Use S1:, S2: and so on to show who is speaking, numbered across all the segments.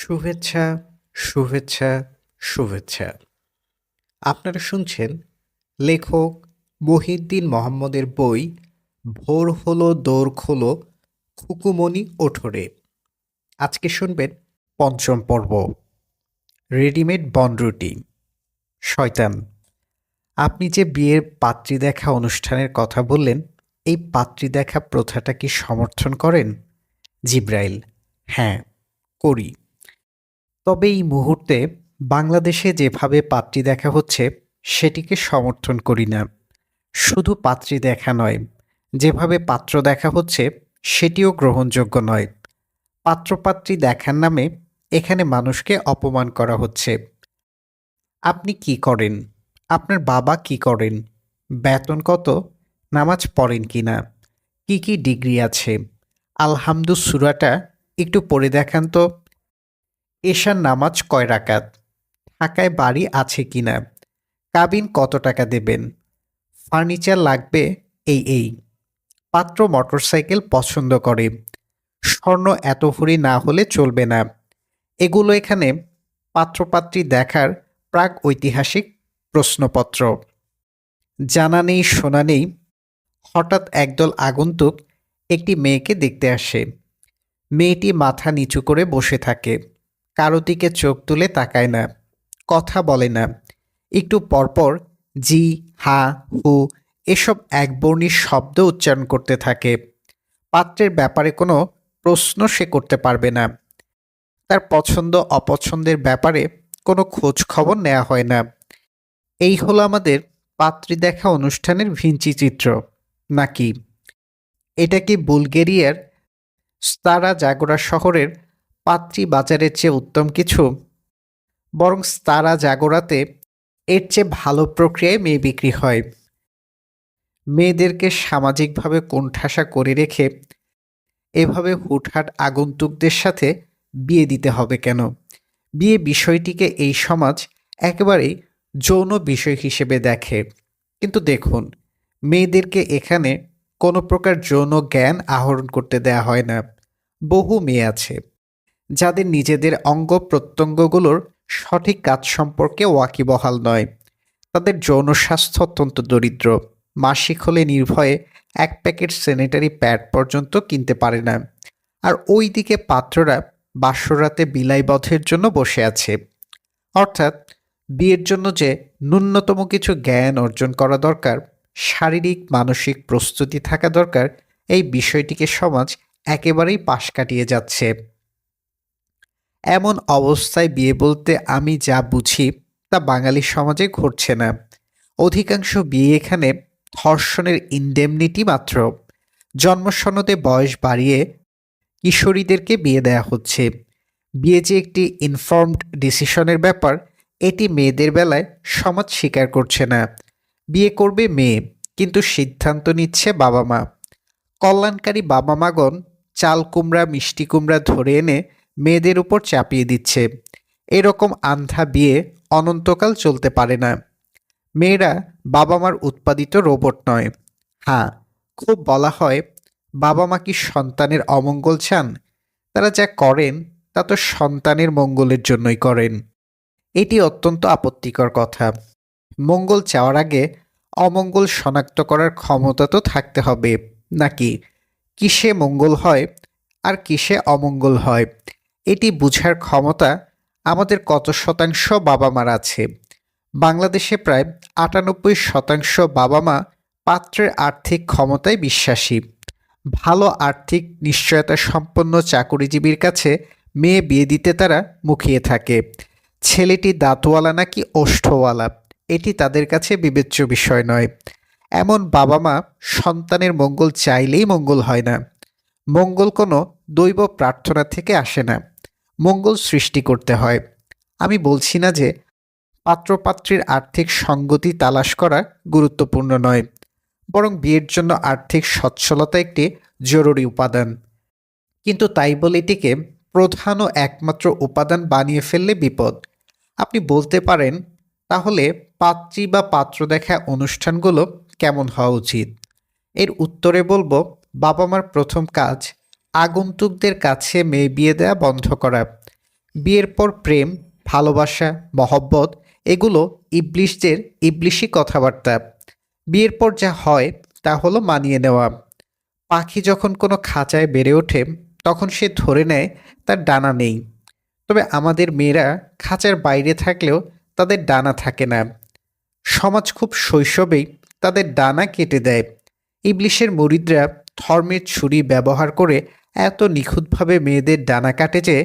S1: শুভেচ্ছা, শুভেচ্ছা, শুভেচ্ছা। আপনারা শুনছেন লেখক মহিউদ্দিন মোহাম্মদের বই ভোর হলো দোর খোলো খুকুমনি ওঠরে। আজকে শুনবেন পঞ্চম পর্ব, রেডিমেড বনরুটি। শয়তান, আপনি যে বিয়ের পাত্রী দেখা অনুষ্ঠানের কথা বললেন, এই পাত্রী দেখা প্রথাটা কি সমর্থন করেন? জিব্রাইল: হ্যাঁ, করি। তবে এই মুহূর্তে বাংলাদেশে যেভাবে পাত্রী দেখা হচ্ছে সেটিকে সমর্থন করি না। শুধু পাত্রী দেখা নয়, যেভাবে পাত্র দেখা হচ্ছে সেটিও গ্রহণযোগ্য নয়। পাত্রপাত্রী দেখার নামে এখানে মানুষকে অপমান করা হচ্ছে। আপনি কি করেন? আপনার বাবা কি করেন? বেতন কত? নামাজ পড়েন কিনা? কি কি ডিগ্রি আছে? আলহামদু সূরাটা একটু পড়ে দেখান তো। এশার নামাজ কয় রাকাত? ঢাকায় বাড়ি আছে কিনা? কাবিন কত টাকা দেবেন? ফার্নিচার লাগবে এই। পাত্র মোটরসাইকেল পছন্দ করে। স্বর্ণ এত ভরি না হলে চলবে না। এগুলো এখানে পাত্রপাত্রী দেখার প্রাক ঐতিহাসিক প্রশ্নপত্র। জানা নেই শোনা নেই, হঠাৎ একদল আগন্তুক একটি মেয়েকে দেখতে আসে। মেয়েটি মাথা নিচু করে বসে থাকে, কারো দিকে চোখ তুলে তাকায় না, কথা বলে না। একটু পরপর জি, হা, হু এসব একবর্ণী শব্দ উচ্চারণ করতে থাকে। পাত্রের ব্যাপারে কোনো প্রশ্ন সে করতে পারবে না। তার পছন্দ অপছন্দের ব্যাপারে কোনো খোঁজ খবর নেওয়া হয় না। এই হলো আমাদের পাত্রী দেখা অনুষ্ঠানের ভিঞ্চি চিত্র, নাকি? এটা কি বুলগেরিয়ার স্তারা জাগোরা শহরের পাত্রী বাজারের চেয়ে উত্তম কিছু? বরং স্তারা জাগোরাতে এর চেয়ে ভালো প্রক্রিয়ায় মেয়ে বিক্রি হয়। মেয়েদেরকে সামাজিকভাবে কোণঠাসা করে রেখে এভাবে হুটহাট আগন্তুকদের সাথে বিয়ে দিতে হবে কেন? বিয়ে বিষয়টিকে এই সমাজ একেবারেই যৌন বিষয় হিসেবে দেখে। কিন্তু দেখুন, মেয়েদেরকে এখানে কোনো প্রকার যৌন জ্ঞান আহরণ করতে দেয়া হয় না। বহু মেয়ে আছে যাদের নিজেদের অঙ্গ প্রত্যঙ্গগুলোর সঠিক কাজ সম্পর্কে ওয়াকিবহাল নয়। তাদের যৌন স্বাস্থ্য অত্যন্ত দরিদ্র। মাসিক হলে নির্ভয়ে এক প্যাকেট স্যানিটারি প্যাড পর্যন্ত কিনতে পারে না। আর ওই দিকে পাত্ররা বাসরাতে বিলাইবধের জন্য বসে আছে। অর্থাৎ বিয়ের জন্য যে ন্যূনতম কিছু জ্ঞান অর্জন করা দরকার, শারীরিক মানসিক প্রস্তুতি থাকা দরকার, এই বিষয়টিকে সমাজ একেবারেই পাশ কাটিয়ে যাচ্ছে। এমন অবস্থায় বিয়ে বলতে আমি যা বুঝি তা বাঙালি সমাজে ঘটছে না। অধিকাংশ বিয়ে এখানে ধর্ষণের ইনডেমনিটি মাত্র। জন্মসনদে বয়স বাড়িয়ে কিশোরীদেরকে বিয়ে দেয়া হচ্ছে। বিয়ে যে একটি ইনফর্মড ডিসিশনের ব্যাপার, এটি মেয়েদের বেলায় সমাজ স্বীকার করছে না। বিয়ে করবে মেয়ে, কিন্তু সিদ্ধান্ত নিচ্ছে বাবা মা। কল্যাণকারী বাবা মাগণ চাল কুমড়া মিষ্টি কুমড়া ধরে এনে মেয়েদের উপর চাপিয়ে দিচ্ছে। এরকম আন্ধা বিয়ে অনন্তকাল চলতে পারে না। মেয়েরা বাবা মার উৎপাদিত রোবট নয়। হ্যাঁ, খুব বলা হয়, বাবা মা কি সন্তানের অমঙ্গল চান? তারা যা করেন তা তো সন্তানের মঙ্গলের জন্যই করেন। এটি অত্যন্ত আপত্তিকর কথা। মঙ্গল চাওয়ার আগে অমঙ্গল শনাক্ত করার ক্ষমতা তো থাকতে হবে, নাকি? কিসে মঙ্গল হয় আর কিসে অমঙ্গল হয়, এটি বুঝার ক্ষমতা আমাদের কত শতাংশ বাবা মার আছে? বাংলাদেশে প্রায় ৯৮% বাবা মা পাত্রের আর্থিক ক্ষমতায় বিশ্বাসী। ভালো আর্থিক নিশ্চয়তা সম্পন্ন চাকুরিজীবীর কাছে মেয়ে বিয়ে দিতে তারা মুখিয়ে থাকে। ছেলেটি দাঁতওয়ালা নাকি ওষ্ঠওয়ালা, এটি তাদের কাছে বিবেচ্য বিষয় নয়। এমন বাবা মা সন্তানের মঙ্গল চাইলেই মঙ্গল হয় না। মঙ্গল কোনো দৈব প্রার্থনা থেকে আসে না, মঙ্গল সৃষ্টি করতে হয়। আমি বলছি না যে পাত্রপাত্রীর আর্থিক সঙ্গতি তালাশ করা গুরুত্বপূর্ণ নয়, বরং বিয়ের জন্য আর্থিক সচ্ছলতা একটি জরুরি উপাদান। কিন্তু তাই বলে এটিকে প্রধান ও একমাত্র উপাদান বানিয়ে ফেললে বিপদ। আপনি বলতে পারেন, তাহলে পাত্রী বা পাত্র দেখা অনুষ্ঠানগুলো কেমন হওয়া উচিত? এর উত্তরে বলবো, বাবা মার প্রথম কাজ আগন্তুকদের কাছে মেয়ে বিয়ে দেয়া বন্ধ করা। বিয়ের পর প্রেম, ভালোবাসা, মহব্বত এগুলো ইবলিশদের ইবলিশি কথাবার্তা। বিয়ের পর যা হয় তা হলো মানিয়ে নেওয়া। পাখি যখন কোনো খাঁচায় বেড়ে ওঠে তখন সে ধরে নেয় তার ডানা নেই। তবে আমাদের মেয়েরা খাঁচার বাইরে থাকলেও তাদের ডানা থাকে না। সমাজ খুব শৈশবেই তাদের ডানা কেটে দেয়। ইবলিশের মুরিদরা ধর্মের ছুরি ব্যবহার করে এত নিখুঁতভাবে মেয়েদের ডানা কাটে যে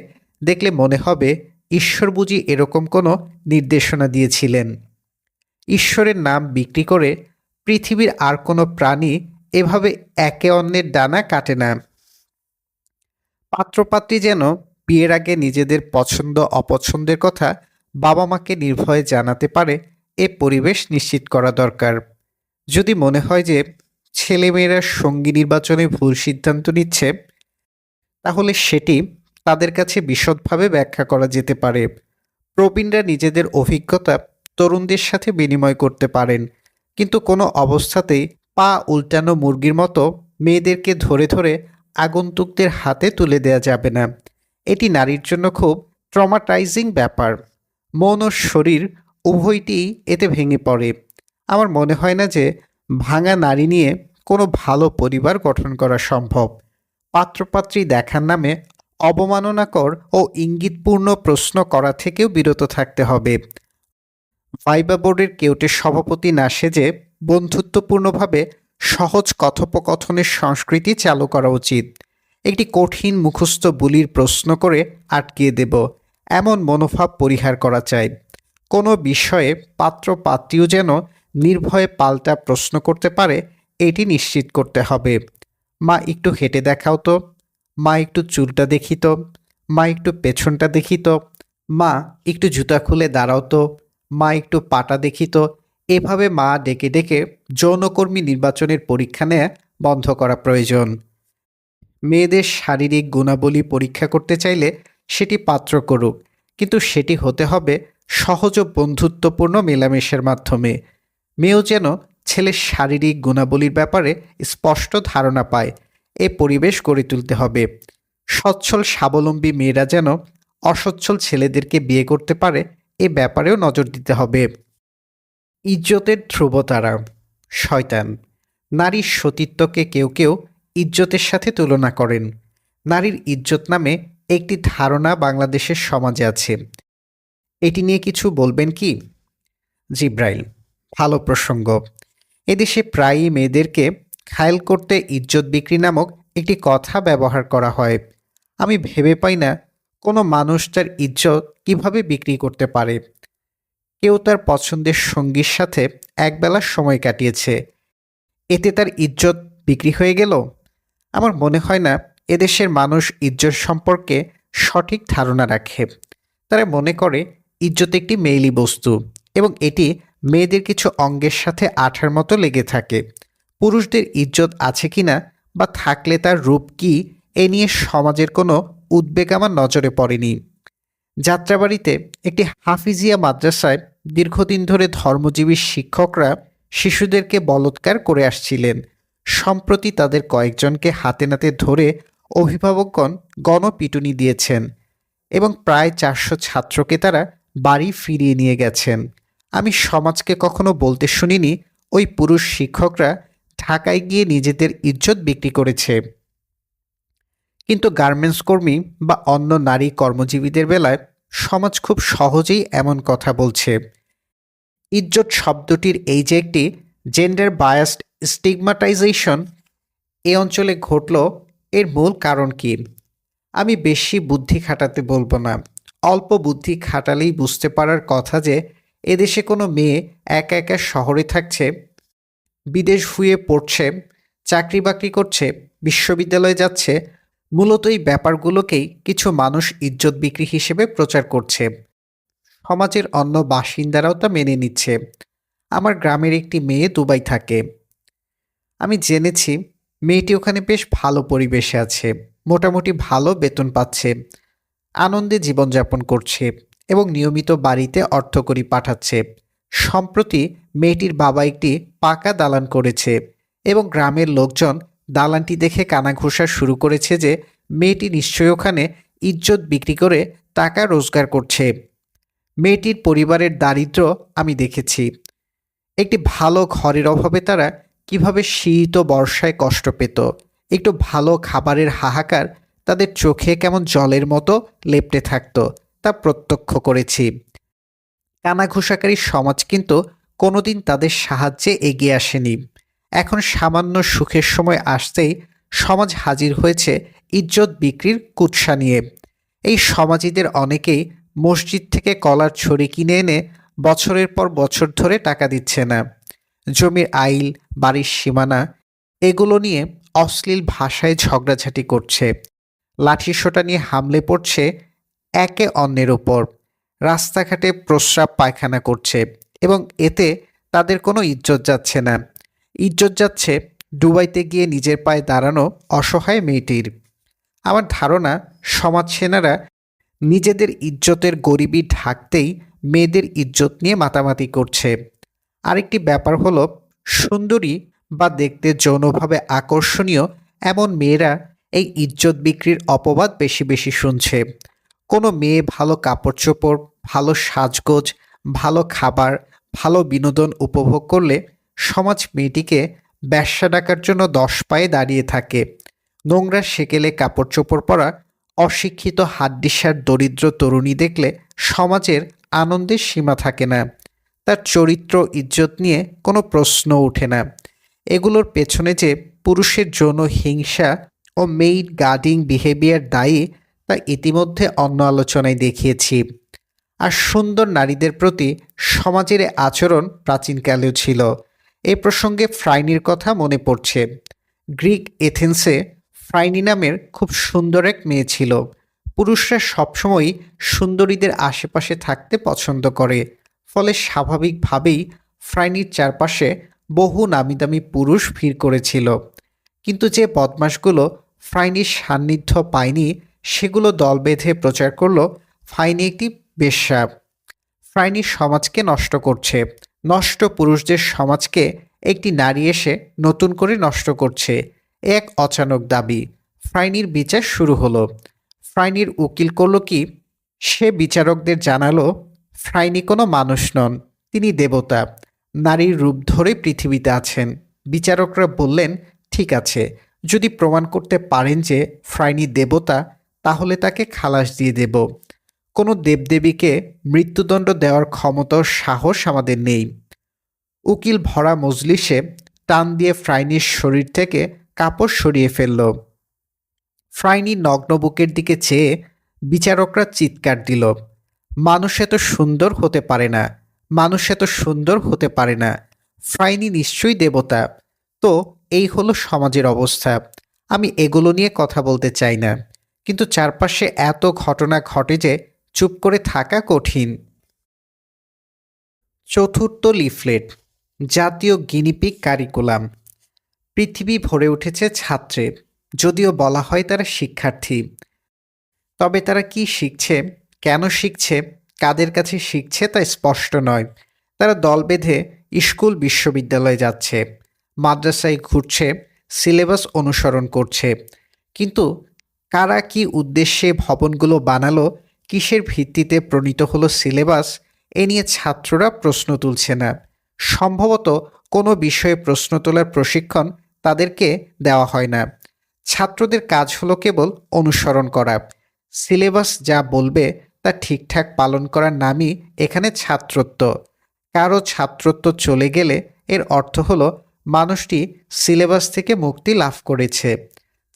S1: দেখলে মনে হবে ঈশ্বর বুঝি এরকম কোনো নির্দেশনা দিয়েছিলেন। ঈশ্বরের নাম বিক্রি করে পৃথিবীর আর কোনো প্রাণী এভাবে একে অন্যের ডানা কাটে না। পাত্রপাত্রী যেন বিয়ের আগে নিজেদের পছন্দ অপছন্দের কথা বাবা মাকে নির্ভয়ে জানাতে পারে, এ পরিবেশ নিশ্চিত করা দরকার। যদি মনে হয় যে ছেলেমেয়েরা সঙ্গী নির্বাচনে ভুল সিদ্ধান্ত নিচ্ছে, তাহলে সেটি তাদের কাছে বিশদভাবে ব্যাখ্যা করা যেতে পারে। প্রবীণরা নিজেদের অভিজ্ঞতা তরুণদের সাথে বিনিময় করতে পারেন, কিন্তু কোনো অবস্থাতেই পা উল্টানো মুরগির মতো মেয়েদেরকে ধরে ধরে আগন্তুকদের হাতে তুলে দেয়া যাবে না। এটি নারীর জন্য খুব ট্রমাটাইজিং ব্যাপার। মন ও শরীর উভয়টিই এতে ভেঙে পড়ে। আমার মনে হয় না যে ভাঙা নারী নিয়ে কোনো ভালো পরিবার গঠন করা সম্ভব। পাত্রপাত্রী দেখার নামে অবমাননাকর ও ইঙ্গিতপূর্ণ প্রশ্ন করা থেকেও বিরত থাকতে হবে। ভাইবা বোর্ডের কেউটে সভাপতি না সেজে বন্ধুত্বপূর্ণভাবে সহজ কথোপকথনের সংস্কৃতি চালু করা উচিত। একটি কঠিন মুখস্থ বুলির প্রশ্ন করে আটকিয়ে দেব, এমন মনোভাব পরিহার করা চাই। কোনো বিষয়ে পাত্র পাত্রীও যেন নির্ভয়ে পাল্টা প্রশ্ন করতে পারে, এটি নিশ্চিত করতে হবে। মা একটু হেঁটে দেখাও তো, মা একটু চুলটা দেখি তো, মা একটু পেছনটা দেখি তো, মা একটু জুতা খুলে দাঁড়াও তো, মা একটু পাটা দেখি তো। এভাবে মা ডেকে ডেকে যৌনকর্মী নির্বাচনের পরীক্ষা নেয়া বন্ধ করা প্রয়োজন। মেয়েদের শারীরিক গুণাবলী পরীক্ষা করতে চাইলে সেটি পাত্র করুক, কিন্তু সেটি হতে হবে সহজ ও বন্ধুত্বপূর্ণ মেলামেশার মাধ্যমে। মেয়েও যেন ছেলের শারীরিক গুণাবলীর ব্যাপারে স্পষ্ট ধারণা পায়, এ পরিবেশ গড়ে তুলতে হবে। সচ্ছল স্বাবলম্বী মেয়েরা যেন অসচ্ছল ছেলেদেরকে বিয়ে করতে পারে, এ ব্যাপারেও নজর দিতে হবে। ইজ্জতের ধ্রুবতারা শয়তান। নারীর সতীত্বকে কেউ কেউ ইজ্জতের সাথে তুলনা করেন। নারীর ইজ্জত নামে একটি ধারণা বাংলাদেশের সমাজে আছে, এটি নিয়ে কিছু বলবেন কি? জিব্রাইল: ভালো প্রসঙ্গ। এদেশে প্রায়ই মেয়েদেরকে ঘায়েল করতে ইজ্জত বিক্রি নামক একটি কথা ব্যবহার করা হয়। আমি ভেবে পাই না কোনো মানুষ তার ইজ্জত কিভাবে বিক্রি করতে পারে। কেউ তার পছন্দের সঙ্গীর সাথে একবেলা সময় কাটিয়েছে, এতে তার ইজ্জত বিক্রি হয়ে গেল? আমার মনে হয় না এদেশের মানুষ ইজ্জত সম্পর্কে সঠিক ধারণা রাখে। তারা মনে করে ইজ্জত একটি মেইলি বস্তু এবং এটি মেয়েদের কিছু অঙ্গের সাথে আঠার মতো লেগে থাকে। পুরুষদের ইজ্জত আছে কিনা বা থাকলে তার রূপ কি, এ নিয়ে সমাজের কোনো উদ্বেগ আমার নজরে পড়েনি। যাত্রাবাড়িতে একটি হাফিজিয়া মাদ্রাসায় দীর্ঘদিন ধরে ধর্মজীবী শিক্ষকরা শিশুদেরকে বলৎকার করে আসছিলেন। সম্প্রতি তাদের কয়েকজনকে হাতে নাতে ধরে অভিভাবকগণ গণপিটুনি দিয়েছেন এবং প্রায় 400 ছাত্রকে তারা বাড়ি ফিরিয়ে নিয়ে গেছেন। আমি সমাজকে কখনো বলতে শুনিনি ওই পুরুষ শিক্ষকরা ঢাকায় গিয়ে নিজেদের ইজ্জত বিক্রি করেছে। কিন্তু গার্মেন্টস কর্মী বা অন্য নারী কর্মজীবীদের বেলায় সমাজ খুব সহজেই এমন কথা বলছে। ইজ্জত শব্দটির এই যে একটি জেন্ডার বায়াসড স্টিগমাটাইজেশন এ অঞ্চলে ঘটল, এর মূল কারণ কি? আমি বেশি বুদ্ধি খাটাতে বলবো না, অল্প বুদ্ধি খাটালেই বুঝতে পারার কথা যে এদেশে কোনো মেয়ে একা একা শহরে থাকছে, বিদেশ ভুঁয়ে পড়ছে, চাকরি বাকরি করছে, বিশ্ববিদ্যালয়ে যাচ্ছে, মূলত এই ব্যাপারগুলোকেই কিছু মানুষ ইজ্জত বিক্রি হিসেবে প্রচার করছে। সমাজের অন্য বাসিন্দারাও তা মেনে নিচ্ছে। আমার গ্রামের একটি মেয়ে দুবাই থাকে। আমি জেনেছি মেয়েটি ওখানে বেশ ভালো পরিবেশে আছে, মোটামুটি ভালো বেতন পাচ্ছে, আনন্দে জীবনযাপন করছে এবং নিয়মিত বাড়িতে অর্থকড়ি পাঠাচ্ছে। সম্প্রতি মেয়েটির বাবা একটি পাকা দালান করেছে এবং গ্রামের লোকজন দালানটি দেখে কানাঘুষা শুরু করেছে যে মেয়েটি নিশ্চয়ই ওখানে ইজ্জত বিক্রি করে টাকা রোজগার করছে। মেয়েটির পরিবারের দারিদ্র্য আমি দেখেছি। একটি ভালো ঘরের অভাবে তারা কিভাবে শীত ও বর্ষায় কষ্ট পেত। একটু ভালো খাবারের হাহাকার তাদের চোখে কেমন জলের মতো লেপ্টে থাকত, তা প্রত্যক্ষ করেছি। কানাঘুষাকারী সমাজ কিন্তু কোনোদিন তাদের সাহায্যে এগিয়ে আসেনি। এখন সামান্য সুখের সময় আসতেই সমাজ হাজির হয়েছে ইজ্জত বিক্রির কুৎসা নিয়ে। এই সমাজীদের অনেকেই মসজিদ থেকে কলার ছড়ি কিনে এনে বছরের পর বছর ধরে টাকা দিচ্ছে না। জমির আইল, বাড়ির সীমানা, এগুলো নিয়ে অশ্লীল ভাষায় ঝগড়াঝাটি করছে। লাঠিসোঁটা নিয়ে হামলে পড়ছে একে অন্যের ওপর। রাস্তাঘাটে প্রস্রাব পায়খানা করছে এবং এতে তাদের কোনো ইজ্জত যাচ্ছে না। ইজ্জত যাচ্ছে ডুবাইতে গিয়ে নিজের পায়ে দাঁড়ানো অসহায় মেয়েটির। আমার ধারণা সমাজসেনারা নিজেদের ইজ্জতের গরিবি ঢাকতেই মেয়েদের ইজ্জত নিয়ে মাতামাতি করছে। আরেকটি ব্যাপার হলো, সুন্দরী বা দেখতে যৌনভাবে আকর্ষণীয় এমন মেয়েরা এই ইজ্জত বিক্রির অপবাদ বেশি বেশি শুনছে। কোনো মেয়ে ভালো কাপড় চোপড়, ভালো সাজগোজ, ভালো খাবার, ভালো বিনোদন উপভোগ করলে সমাজ মেয়েটিকে ব্যবসা ডাকার জন্য 10 পায়ে দাঁড়িয়ে থাকে। নোংরা সেকেলে কাপড় চোপড় পরা অশিক্ষিত হাড্ডিসার দরিদ্র তরুণী দেখলে সমাজের আনন্দের সীমা থাকে না। তার চরিত্র ইজ্জত নিয়ে কোনো প্রশ্ন ওঠে না। এগুলোর পেছনে যে পুরুষের যৌন হিংসা ও মেইড গার্ডিং বিহেভিয়ার দায়ী, তা ইতিমধ্যে অন্য আলোচনায় দেখিয়েছি। আর সুন্দর নারীদের প্রতি সমাজের এ আচরণ প্রাচীনকালেও ছিল। এ প্রসঙ্গে ফ্রাইনির কথা মনে পড়ছে। গ্রিক এথেন্সে ফ্রাইনি নামের খুব সুন্দর এক মেয়ে ছিল। পুরুষরা সবসময়ই সুন্দরীদের আশেপাশে থাকতে পছন্দ করে, ফলে স্বাভাবিকভাবেই ফ্রাইনির চারপাশে বহু নামিদামি পুরুষ ভিড় করেছিল। কিন্তু যে বদমাশগুলো ফ্রাইনির সান্নিধ্য পায়নি, সেগুলো দল বেঁধে প্রচার করল ফ্রাইনি একটি বেশ্যা। ফ্রাইনি সমাজকে নষ্ট করছে। নষ্ট পুরুষদের সমাজকে একটি নারী এসে নতুন করে নষ্ট করছে, এক অচানক দাবি। ফ্রাইনির বিচার শুরু হলো। ফ্রাইনির উকিল করল কি, সে বিচারকদের জানালো ফ্রাইনি কোনো মানুষ নন, তিনি দেবতা, নারীর রূপ ধরে পৃথিবীতে আছেন। বিচারকরা বললেন, ঠিক আছে, যদি প্রমাণ করতে পারেন যে ফ্রাইনি দেবতা, তাহলে তাকে খালাস দিয়ে দেব। কোনো দেবদেবীকে মৃত্যুদণ্ড দেওয়ার ক্ষমতা ও সাহস আমাদের নেই। উকিল ভরা মজলিসে টান দিয়ে ফ্রাইনির শরীর থেকে কাপড় সরিয়ে ফেলল। ফ্রাইনি নগ্ন বুকের দিকে চেয়ে বিচারকরা চিৎকার দিল, মানুষ এত সুন্দর হতে পারে না, মানুষ এত সুন্দর হতে পারে না, ফ্রাইনি নিশ্চয়ই দেবতা। তো এই হলো সমাজের অবস্থা। আমি এগুলো নিয়ে কথা বলতে চাই না, কিন্তু চারপাশে এত ঘটনা ঘটে যে চুপ করে থাকা কঠিন। চতুর্থ লিফলেট, জাতীয় গিনিপিগ কারিকুলাম। পৃথিবী ভরে উঠেছে ছাত্রে, যদিও বলা হয় তারা শিক্ষার্থী। তবে তারা কি শিখছে, কেন শিখছে, কাদের কাছে শিখছে তা স্পষ্ট নয়। তারা দল বেঁধে স্কুল বিশ্ববিদ্যালয়ে যাচ্ছে, মাদ্রাসায় ঘুরছে, সিলেবাস অনুসরণ করছে। কিন্তু কারা কি উদ্দেশ্যে ভবনগুলো বানালো, কিসের ভিত্তিতে প্রণীত হলো সিলেবাস, এ নিয়ে ছাত্ররা প্রশ্ন তুলছে না। সম্ভবত কোনো বিষয়ে প্রশ্ন তোলার প্রশিক্ষণ তাদেরকে দেওয়া হয় না। ছাত্রদের কাজ হলো কেবল অনুসরণ করা। সিলেবাস যা বলবে তা ঠিকঠাক পালন করার নামই এখানে ছাত্রত্ব। কারো ছাত্রত্ব চলে গেলে এর অর্থ হলো মানুষটি সিলেবাস থেকে মুক্তি লাভ করেছে।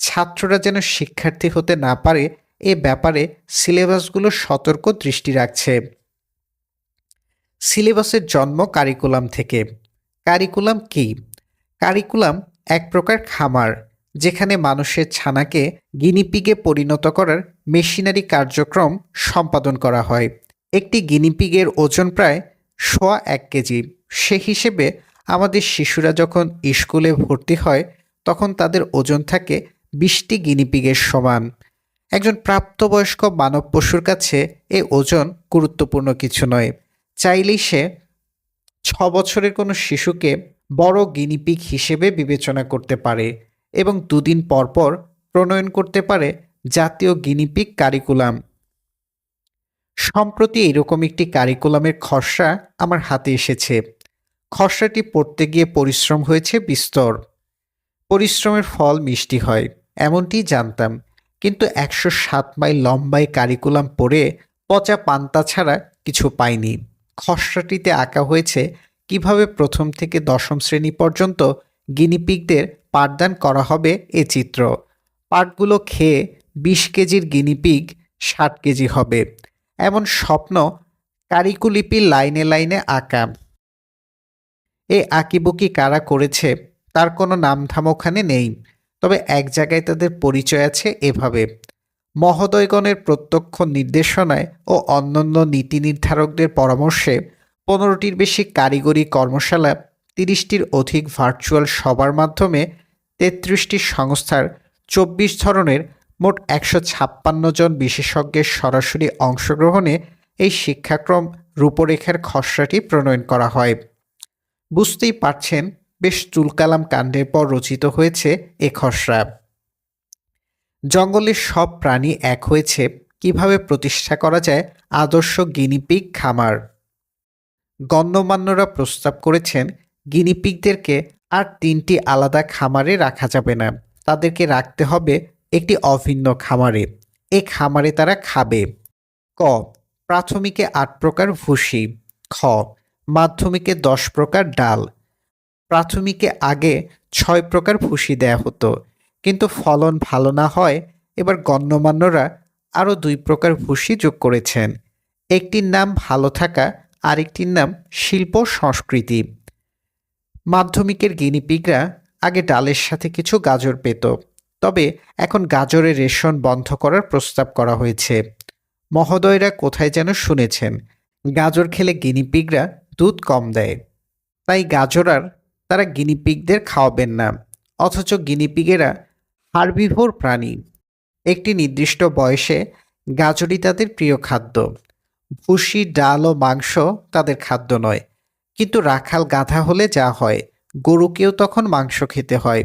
S1: ছাত্ররা যেন শিক্ষার্থী হতে না পারে, এ ব্যাপারে সিলেবাসগুলো সতর্ক দৃষ্টি রাখছে। সিলেবাসের জন্ম কারিকুলাম থেকে। কারিকুলাম কি? কারিকুলাম এক প্রকার খামার, যেখানে মানুষের ছানাকে গিনিপিগে পরিণত করার মেশিনারি কার্যক্রম সম্পাদন করা হয়। একটি গিনিপিগের ওজন প্রায় 1.25 কেজি। সে হিসেবে আমাদের শিশুরা যখন স্কুলে ভর্তি হয়, তখন তাদের ওজন থাকে 20টি গিনিপিগের সমান। একজন প্রাপ্তবয়স্ক মানব পশুর কাছে এ ওজন গুরুত্বপূর্ণ কিছু নয়। চাইলেই সে 6 বছরের কোনো শিশুকে বড় গিনিপিগ হিসেবে বিবেচনা করতে পারে এবং 2 দিন পর পর প্রণয়ন করতে পারে জাতীয় গিনিপিগ কারিকুলাম। সম্প্রতি এরকম একটি কারিকুলামের খসড়া আমার হাতে এসেছে। খসড়াটি পড়তে গিয়ে পরিশ্রম হয়েছে বিস্তর। পরিশ্রমের ফল মিষ্টি হয় এমনটিই জানতাম, কিন্তু ১০৭ মাইল লম্বা এই কারিকুলাম পড়ে পচা পান্তা ছাড়া কিছু পাইনি। খসড়াটিতে আঁকা হয়েছে কিভাবে প্রথম থেকে দশম শ্রেণী পর্যন্ত গিনিপিগদের পাঠদান করা হবে এ চিত্র। পাঠগুলো খেয়ে ২০ কেজির গিনিপিগ ৬০ কেজি হবে এমন স্বপ্ন কারিকুলিপি লাইনে লাইনে আঁকা। এই আঁকিবুকি কারা করেছে তার কোনো নামধাম ওখানে নেই, তবে এক জায়গায় তাদের পরিচয় আছে এভাবে: মহোদয়গণের প্রত্যক্ষ নির্দেশনায় ও অন্যান্য নীতি নির্ধারকদের পরামর্শে ১৫টির বেশি কারিগরি কর্মশালা, ৩০টির অধিক ভার্চুয়াল সভার মাধ্যমে ৩৩টি সংস্থার ২৪ ধরনের মোট ১৫৬ জন বিশেষজ্ঞের সরাসরি অংশগ্রহণে এই শিক্ষাক্রম রূপরেখার খসড়াটি প্রণয়ন করা হয়। বুঝতেই পারছেন বেশ তুলকালাম কাণ্ডের পর রচিত হয়েছে এ খসড়া। জঙ্গলের সব প্রাণী এক হয়েছে কিভাবে প্রতিষ্ঠা করা যায় আদর্শ গিনিপিগ খামার। গণ্যমান্যরা প্রস্তাব করেছেন গিনিপিগদেরকে আর ৩টি আলাদা খামারে রাখা যাবে না, তাদেরকে রাখতে হবে একটি অভিন্ন খামারে। এ খামারে তারা খাবে: ক, প্রাথমিকে ৮ প্রকার ভুসি; খ, মাধ্যমিকে ১০ প্রকার ডাল। প্রাথমিকে আগে ৬ প্রকার ভুসি দেয়া হতো, কিন্তু ফলন ভালো না হয় এবার গণ্যমান্যরা আরও ২ প্রকার ভুসি যোগ করেছেন। একটির নাম ভালো থাকা, আরেকটির নাম শিল্প সংস্কৃতি। মাধ্যমিকের গিনিপিগরা আগে ডালের সাথে কিছু গাজর পেত, তবে এখন গাজরের রেশন বন্ধ করার প্রস্তাব করা হয়েছে। মহোদয়রা কোথায় যেন শুনেছেন গাজর খেলে গিনিপিগরা দুধ কম দেয়, তাই গাজর আর তারা গিনিপিগদের খাওয়াবেন না। অথচ গিনিপিগেরা হার্বিভোর প্রাণী। একটি নির্দিষ্ট বয়সে গাজরই তাদের প্রিয় খাদ্য। ভুসি, ডাল ও মাংস তাদের খাদ্য নয়, কিন্তু রাখাল গাধা হলে যা হয়, গরুকেও তখন মাংস খেতে হয়।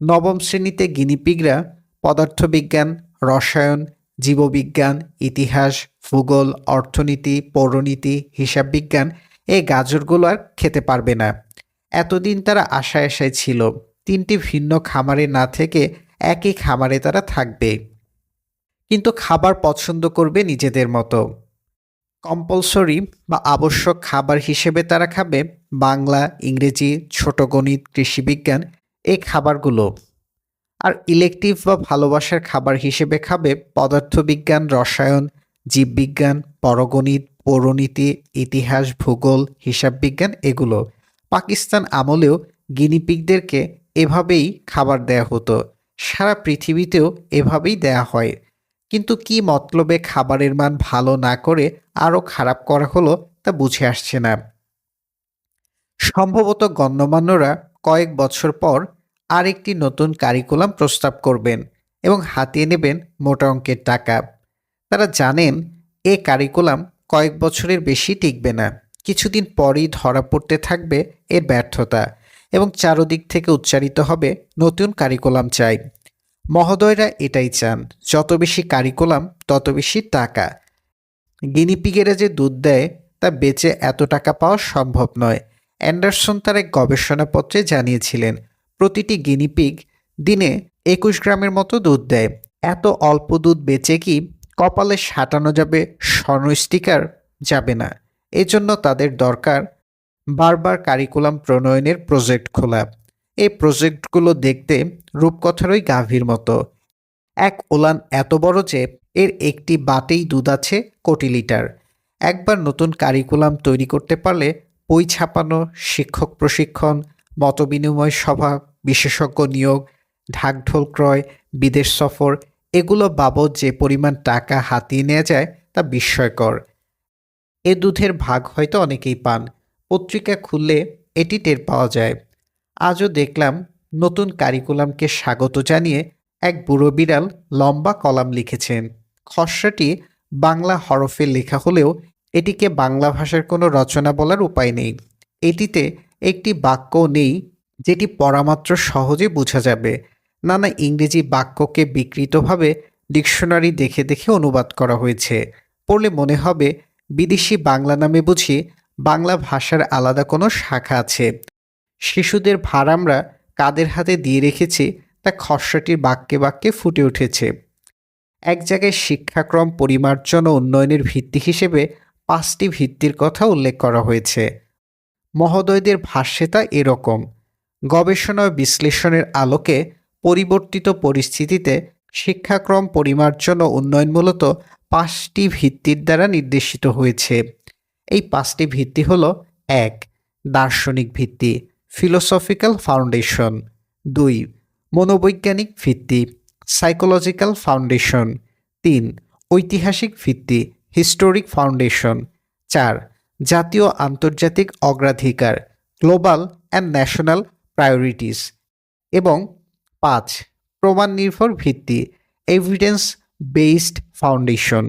S1: নবম শ্রেণীতে গিনিপিগরা পদার্থবিজ্ঞান, রসায়ন, জীববিজ্ঞান, ইতিহাস, ভূগোল, অর্থনীতি, পৌরনীতি, হিসাব বিজ্ঞান এই গাজরগুলো আর খেতে পারবে না। এতদিন তারা আশায় আশায় ছিল ৩টি ভিন্ন খামারে না থেকে একই খামারে তারা থাকবে, কিন্তু খাবার পছন্দ করবে নিজেদের মতো। কম্পালসরি বা আবশ্যক খাবার হিসেবে তারা খাবে বাংলা, ইংরেজি, ছোট গণিত, কৃষিবিজ্ঞান এই খাবারগুলো। আর ইলেকটিভ বা ভালোবাসার খাবার হিসেবে খাবে পদার্থবিজ্ঞান, রসায়ন, জীববিজ্ঞান, পরগণিত, পৌরনীতি, ইতিহাস, ভূগোল, হিসাব বিজ্ঞান এগুলো। পাকিস্তান আমলেও গিনিপিগদেরকে এভাবেই খাবার দেয়া হতো, সারা পৃথিবীতেও এভাবেই দেয়া হয়। কিন্তু কি মতলবে খাবারের মান ভালো না করে আরও খারাপ করা হলো তা বুঝে আসছে না। সম্ভবত গণ্যমান্যরা কয়েক বছর পর আরেকটি নতুন কারিকুলাম প্রস্তাব করবেন এবং হাতিয়ে নেবেন মোটা অঙ্কের টাকা। তারা জানেন এ কারিকুলাম কয়েক বছরের বেশি টিকবে না, কিছুদিন পরই ধরা পড়তে থাকবে এর ব্যর্থতা এবং চারদিক থেকে উচ্চারিত হবে নতুন কারিকুলাম চাই। মহোদয়রা এটাই চান, যত বেশি কারিকুলাম তত বেশি টাকা। গিনিপিগেরা যে দুধ দেয় তা বেচে এত টাকা পাওয়া সম্ভব নয়। অ্যান্ডারসন তার এক গবেষণাপত্রে জানিয়েছিলেন প্রতিটি গিনিপিগ দিনে ২১ গ্রামের মতো দুধ দেয়। এত অল্প দুধ বেচে কি কপালে সাঁটানো যাবে স্বর্ণ স্টিকার? যাবে না। এজন্য তাদের দরকার বারবার কারিকুলাম প্রণয়নের প্রজেক্ট খোলা। এই প্রজেক্টগুলো দেখতে রূপকথারই গাভীর মতো। এক ওলান এত বড় যে এর একটি বাটেই দুধ আছে কোটি লিটার। একবার নতুন কারিকুলাম তৈরি করতে পারলে বই ছাপানো, শিক্ষক প্রশিক্ষণ, মতবিনিময় সভা, বিশেষজ্ঞ নিয়োগ, ঢাকঢোল ক্রয়, বিদেশ সফর এগুলো বাবদ যে পরিমাণ টাকা হাতিয়ে নেওয়া যায় তা বিস্ময়কর। এ দুধের ভাগ হয়তো অনেকেই পান, পত্রিকা খুললে এটি টের পাওয়া যায়। আজও দেখলাম নতুন কারিকুলামকে স্বাগত জানিয়ে এক বুড়ো বিড়াল লম্বা কলাম লিখেছেন। খসড়াটি বাংলা হরফে লেখা হলেও এটিকে বাংলা ভাষার কোনো রচনা বলার উপায় নেই। এটিতে একটি বাক্যও নেই যেটি পড়ামাত্র সহজে বোঝা যাবে। নানা ইংরেজি বাক্যকে বিকৃতভাবে ডিকশনারি দেখে দেখে অনুবাদ করা হয়েছে। পড়লে মনে হবে বিদেশি বাংলা নামে বুঝি বাংলা ভাষার আলাদা কোনো শাখা আছে। শিশুদের ভার আমরা কাদের হাতে দিয়ে রেখেছি তা খসড়াটির বাক্যে বাক্যে ফুটে উঠেছে। এক জায়গায় শিক্ষাক্রম পরিমার্জন ও উন্নয়নের ভিত্তি হিসেবে 5টি ভিত্তির কথা উল্লেখ করা হয়েছে। মহোদয়দের ভাষ্যে তা এরকম: গবেষণা ও বিশ্লেষণের আলোকে পরিবর্তিত পরিস্থিতিতে শিক্ষাক্রম পরিমার্জন ও উন্নয়ন মূলত 5টি ভিত্তির দ্বারা নির্দেশিত হয়েছে। এই 5টি ভিত্তি হল: 1. দার্শনিক ভিত্তি, ফিলোসফিক্যাল ফাউন্ডেশন। 2. মনোবৈজ্ঞানিক ভিত্তি, সাইকোলজিক্যাল ফাউন্ডেশন। 3. ঐতিহাসিক ভিত্তি, হিস্টোরিক ফাউন্ডেশন। 4. জাতীয় আন্তর্জাতিক অগ্রাধিকার, গ্লোবাল অ্যান্ড ন্যাশনাল প্রায়োরিটিস। এবং 5. প্রমাণ নির্ভর ভিত্তি, এভিডেন্স বেসড ফাউন্ডেশন।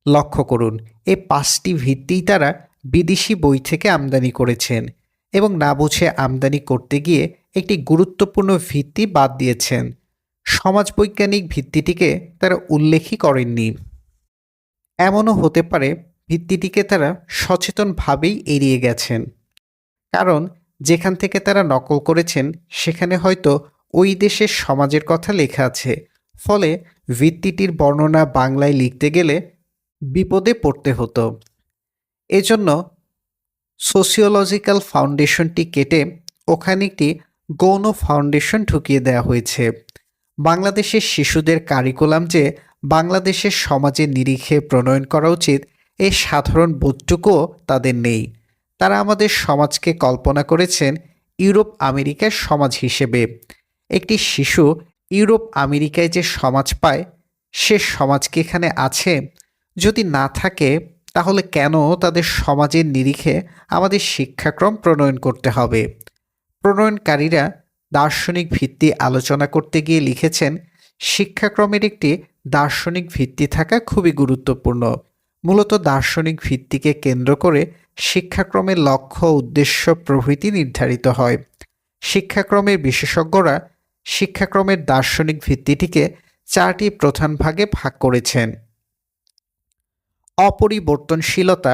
S1: লক্ষ্য করুন, এই 5টি ভিত্তিই তারা বিদেশি বই থেকে আমদানি করেছেন এবং না বুঝে আমদানি করতে গিয়ে একটি গুরুত্বপূর্ণ ভিত্তি বাদ দিয়েছেন। সমাজবৈজ্ঞানিক ভিত্তিটিকে তারা উল্লেখই করেননি। এমনও হতে পারে ভিত্তিটিকে তারা সচেতনভাবেই এড়িয়ে গেছেন, কারণ যেখান থেকে তারা নকল করেছেন সেখানে হয়তো ওই দেশের সমাজের কথা লেখা আছে, ফলে ভিত্তিটির বর্ণনা বাংলায় লিখতে গেলে বিপদে পড়তে হতো। এজন্য সোসিওলজিক্যাল ফাউন্ডেশনটি কেটে ওখানে একটি গৌণ ফাউন্ডেশন ঢুকিয়ে দেওয়া হয়েছে। বাংলাদেশের শিশুদের কারিকুলাম যে বাংলাদেশের সমাজের নিরিখে প্রণয়ন করা উচিত, এই সাধারণ বোধটুকুও তাদের নেই। তারা আমাদের সমাজকে কল্পনা করেছেন ইউরোপ আমেরিকার সমাজ হিসেবে। একটি শিশু ইউরোপ আমেরিকায় যে সমাজ পায়, সে সমাজ কি এখানে আছে? যদি না থাকে তাহলে কেন তাদের সমাজের নিরিখে আমাদের শিক্ষাক্রম প্রণয়ন করতে হবে? প্রণয়নকারীরা দার্শনিক ভিত্তি আলোচনা করতে গিয়ে লিখেছেন, শিক্ষাক্রমের একটি দার্শনিক ভিত্তি থাকা খুবই গুরুত্বপূর্ণ। মূলত দার্শনিক ভিত্তিকে কেন্দ্র করে শিক্ষাক্রমের লক্ষ্য, উদ্দেশ্য প্রভৃতি নির্ধারিত হয়। শিক্ষাক্রমের বিশেষজ্ঞরা শিক্ষাক্রমের দার্শনিক ভিত্তিটিকে 4টি প্রধান ভাগে ভাগ করেছেন: অপরিবর্তনশীলতা,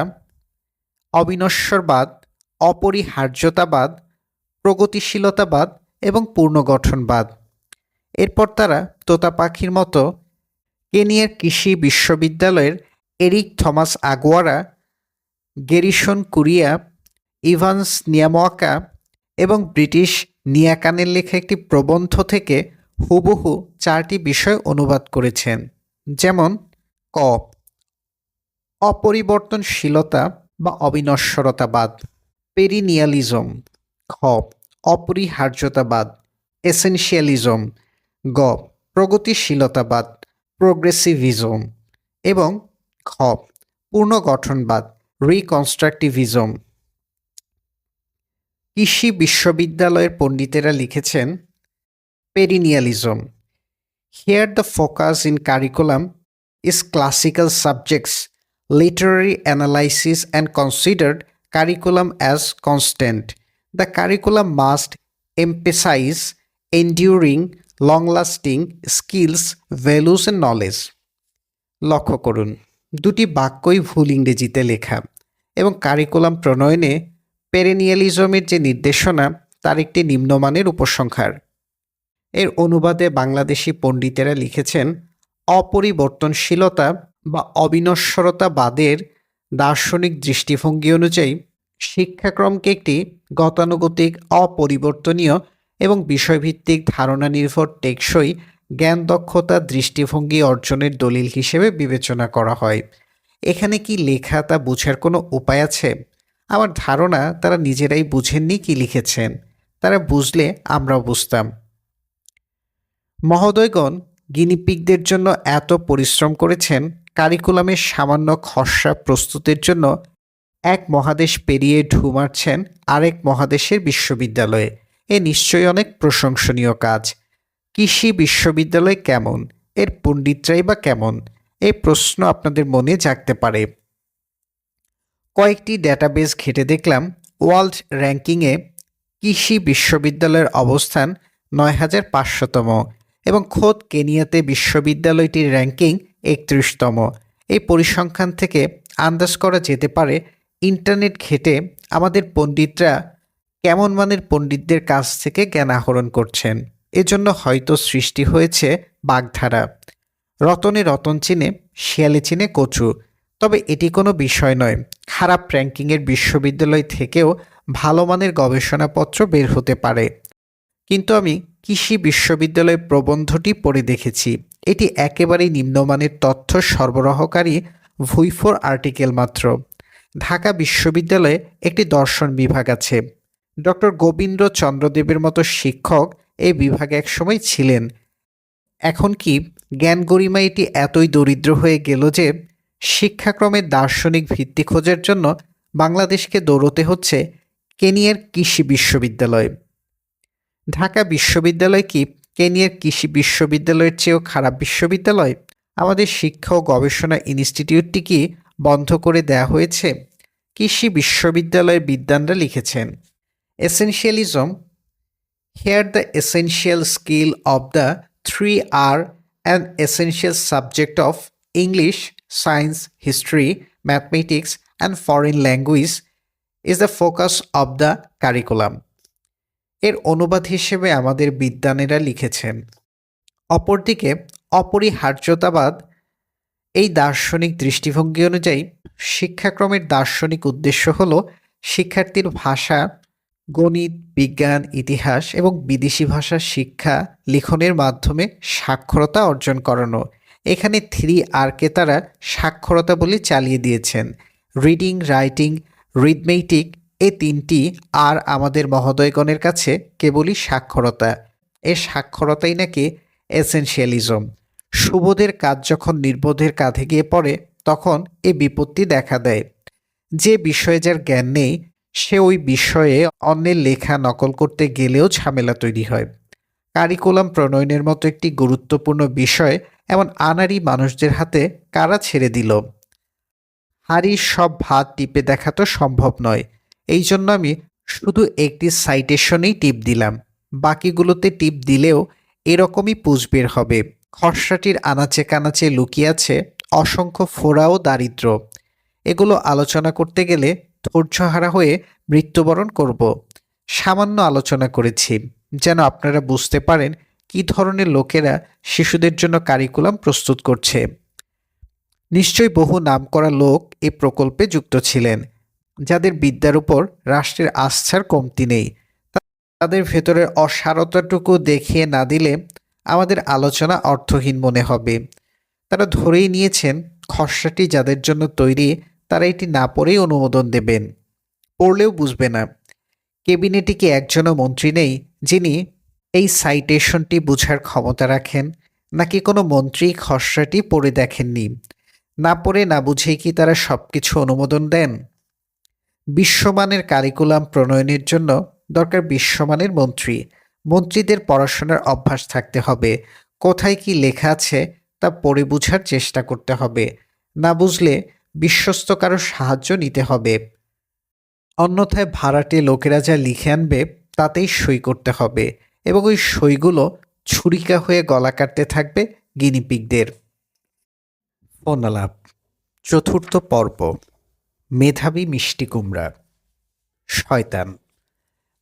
S1: অবিনশ্বরবাদ, অপরিহার্যতাবাদ, প্রগতিশীলতাবাদ এবং পুনর্গঠনবাদ। এরপর তারা তোতা পাখির মতো কেনিয়ার কৃষি বিশ্ববিদ্যালয়ের এরিক থমাস আগুয়ারা, গেরিসন কুরিয়া, ইভান্স নিয়ামোয়াকা এবং ব্রিটিশ নিয়াকানের লেখা একটি প্রবন্ধ থেকে হুবহু 4টি বিষয় অনুবাদ করেছেন, যেমন: ক. অপরিবর্তনশীলতা বা অবিনশ্বরতাবাদ, পেরিনিয়ালিজম। খ. অপরিহার্যতাবাদ, এসেনশিয়ালিজম। গ. প্রগতিশীলতাবাদ, প্রোগ্রেসিভিজম। এবং খ. পুনর্গঠনবাদ, রিকনস্ট্রাকটিভিজম। কৃষি বিশ্ববিদ্যালয়ের পণ্ডিতেরা লিখেছেন, perennialism: here the focus in curriculum is classical subjects, literary analysis and considered curriculum as constant. The curriculum must emphasize enduring, long-lasting skills, values and knowledge. লক্ষ্য করুন, দুটি বাক্যই ভুল ইংরেজিতে লেখা এবং কারিকুলাম প্রণয়নে পেরেনিয়ালিজমের যে নির্দেশনা তার একটি নিম্নমানের উপসংহার। এর অনুবাদে বাংলাদেশি পণ্ডিতেরা লিখেছেন, অপরিবর্তনশীলতা বা অবিনশ্বরতাবাদের দার্শনিক দৃষ্টিভঙ্গি অনুযায়ী শিক্ষাক্রমকে একটি গতানুগতিক, অপরিবর্তনীয় এবং বিষয়ভিত্তিক ধারণা নির্ভর টেকসই জ্ঞান দক্ষতা দৃষ্টিভঙ্গি অর্জনের দলিল হিসেবে বিবেচনা করা হয়। এখানে কি লেখা তা বোঝার কোনো উপায় আছে? আমার ধারণা তারা নিজেরাই বুঝেননি কি লিখেছেন। তারা বুঝলে আমরাও বুঝতাম। মহোদয়গণ গিনিপিগদের জন্য এত পরিশ্রম করেছেন, কারিকুলামের সামান্য খসড়া প্রস্তুতের জন্য এক মহাদেশ পেরিয়ে ঢু মারছেন আরেক মহাদেশের বিশ্ববিদ্যালয়ে। এ নিশ্চয়ই অনেক প্রশংসনীয় কাজ। কৃষি বিশ্ববিদ্যালয় কেমন? এর পণ্ডিতরাই বা কেমন? এই প্রশ্ন আপনাদের মনে জাগতে পারে। কয়েকটি ডেটাবেস ঘেঁটে দেখলাম, ওয়ার্ল্ড র্যাঙ্কিংয়ে কৃষি বিশ্ববিদ্যালয়ের অবস্থান ৯,৫০০তম এবং খোদ কেনিয়াতে বিশ্ববিদ্যালয়টির র্যাঙ্কিং ৩১তম। এই পরিসংখ্যান থেকে আন্দাজ করা যেতে পারে ইন্টারনেট ঘেঁটে আমাদের পণ্ডিতরা কেমন মানের পণ্ডিতদের কাছ থেকে জ্ঞান আহরণ করছেন। এজন্য হয়তো সৃষ্টি হয়েছে বাগধারা, রতনে রতন চিনে শিয়ালে চিনে কচু। তবে এটি কোনো বিষয় নয়, খারাপ র্যাঙ্কিংয়ের বিশ্ববিদ্যালয় থেকেও ভালো মানের গবেষণাপত্র বের হতে পারে। কিন্তু আমি কৃষি বিশ্ববিদ্যালয় প্রবন্ধটি পড়ে দেখেছি, এটি একেবারেই নিম্নমানের তথ্য সরবরাহকারী ভুইফোর আর্টিকেল মাত্র। ঢাকা বিশ্ববিদ্যালয়ে একটি দর্শন বিভাগ আছে। ডক্টর গোবিন্দ চন্দ্রদেবের মতো শিক্ষক এই বিভাগে একসময় ছিলেন। এখন কি জ্ঞান গরিমা এটি এতই দরিদ্র হয়ে গেল যে শিক্ষাক্রমের দার্শনিক ভিত্তি খোঁজার জন্য বাংলাদেশকে দৌড়তে হচ্ছে কেনিয়ার কৃষি বিশ্ববিদ্যালয়। ঢাকা বিশ্ববিদ্যালয় কি কেনিয়ার কৃষি বিশ্ববিদ্যালয়ের চেয়েও খারাপ বিশ্ববিদ্যালয়? আমাদের শিক্ষা ও গবেষণা ইনস্টিটিউটটি কি বন্ধ করে দেয়া হয়েছে? কৃষি বিশ্ববিদ্যালয়ের বিদ্বানরা লিখেছেন, এসেনশিয়ালিজম, here the essential skill of the 3R and essential subject of English, Science, History, Mathematics and Foreign Language is the focus of the curriculum. এর অনুবাদ হিসেবে আমাদের বিদ্বানেরা লিখেছেন, অপরদিকে অপরিহার্যতাবাদ এই দার্শনিক দৃষ্টিভঙ্গি অনুযায়ী শিক্ষাক্রমের দার্শনিক উদ্দেশ্য হল শিক্ষার্থীর ভাষা, গণিত, বিজ্ঞান, ইতিহাস এবং বিদেশি ভাষার শিক্ষা লিখনের মাধ্যমে সাক্ষরতা অর্জন করানো। এখানে 3Rকে তারা সাক্ষরতা বলে চালিয়ে দিয়েছেন। রিডিং, রাইটিং, রিদমেটিক, এই 3টি আর আমাদের মহোদয়গণের কাছে কেবলই সাক্ষরতা। এ সাক্ষরতাই নাকি এসেনশিয়ালিজম। সুবোধের কাজ যখন নির্বোধের কাঁধে গিয়ে পড়ে তখন এ বিপত্তি দেখা দেয়। যে বিষয়ে যার জ্ঞান নেই সে ওই বিষয়ে অন্যের লেখা নকল করতে গেলেও ঝামেলা তৈরি হয়। কারিকুলাম প্রণয়নের মতো একটি গুরুত্বপূর্ণ বিষয় এমন আনাড়ি মানুষদের হাতে কারা ছেড়ে দিল? হাড়ির সব ভাত টিপে দেখা তো সম্ভব নয়। এই জন্য আমি শুধু একটি সাইটেশনেই টিপ দিলাম, বাকিগুলোতে টিপ দিলেও এরকমই পুঁজ বের হবে। খসড়াটির আনাচে কানাচে লুকিয়ে আছে অসংখ্য ফোড়া ও দারিদ্র্য। এগুলো আলোচনা করতে গেলে ধৈর্যহারা হয়ে মৃত্যুবরণ করব। সামান্য আলোচনা করেছি যেন আপনারা বুঝতে পারেন কী ধরনের লোকেরা শিশুদের জন্য কারিকুলাম প্রস্তুত করছে। নিশ্চয়ই বহু নামকরা লোক এই প্রকল্পে যুক্ত ছিলেন, যাদের বিদ্যার উপর রাষ্ট্রের আস্থার কমতি নেই। তাদের ভেতরের অসারতাটুকু দেখিয়ে না দিলে আমাদের আলোচনা অর্থহীন মনে হবে। তারা ধরেই নিয়েছেন খসড়াটি যাদের জন্য তৈরি তারা এটি না পড়েই অনুমোদন দেবেন, পড়লেও বুঝবে না। ক্যাবিনেটে কি একজনও মন্ত্রী নেই যিনি এই সাইটেশনটি বোঝার ক্ষমতা রাখেন? নাকি কোনো মন্ত্রী খসড়াটি পড়ে দেখেননি? না পড়ে না বুঝেই কি তারা সব কিছু অনুমোদন দেন? বিশ্বমানের কারিকুলাম প্রণয়নের জন্য দরকার বিশ্বমানের মন্ত্রী। মন্ত্রীদের পড়াশোনার অভ্যাস থাকতে হবে। কোথায় কি লেখা আছে তা পড়ে বুঝার চেষ্টা করতে হবে। না বুঝলে বিশ্বস্ত কারো সাহায্য নিতে হবে। অন্যথায় ভাড়াটে লোকেরা যা লিখে আনবে তাতেই সই করতে হবে এবং ওই সইগুলো ছুরিকা হয়ে গলা কাটতে থাকবে গিনিপিগদের। ফোনালাপ, চতুর্থ পর্ব, মেধাবী মিষ্টি কুমড়া। শয়তান।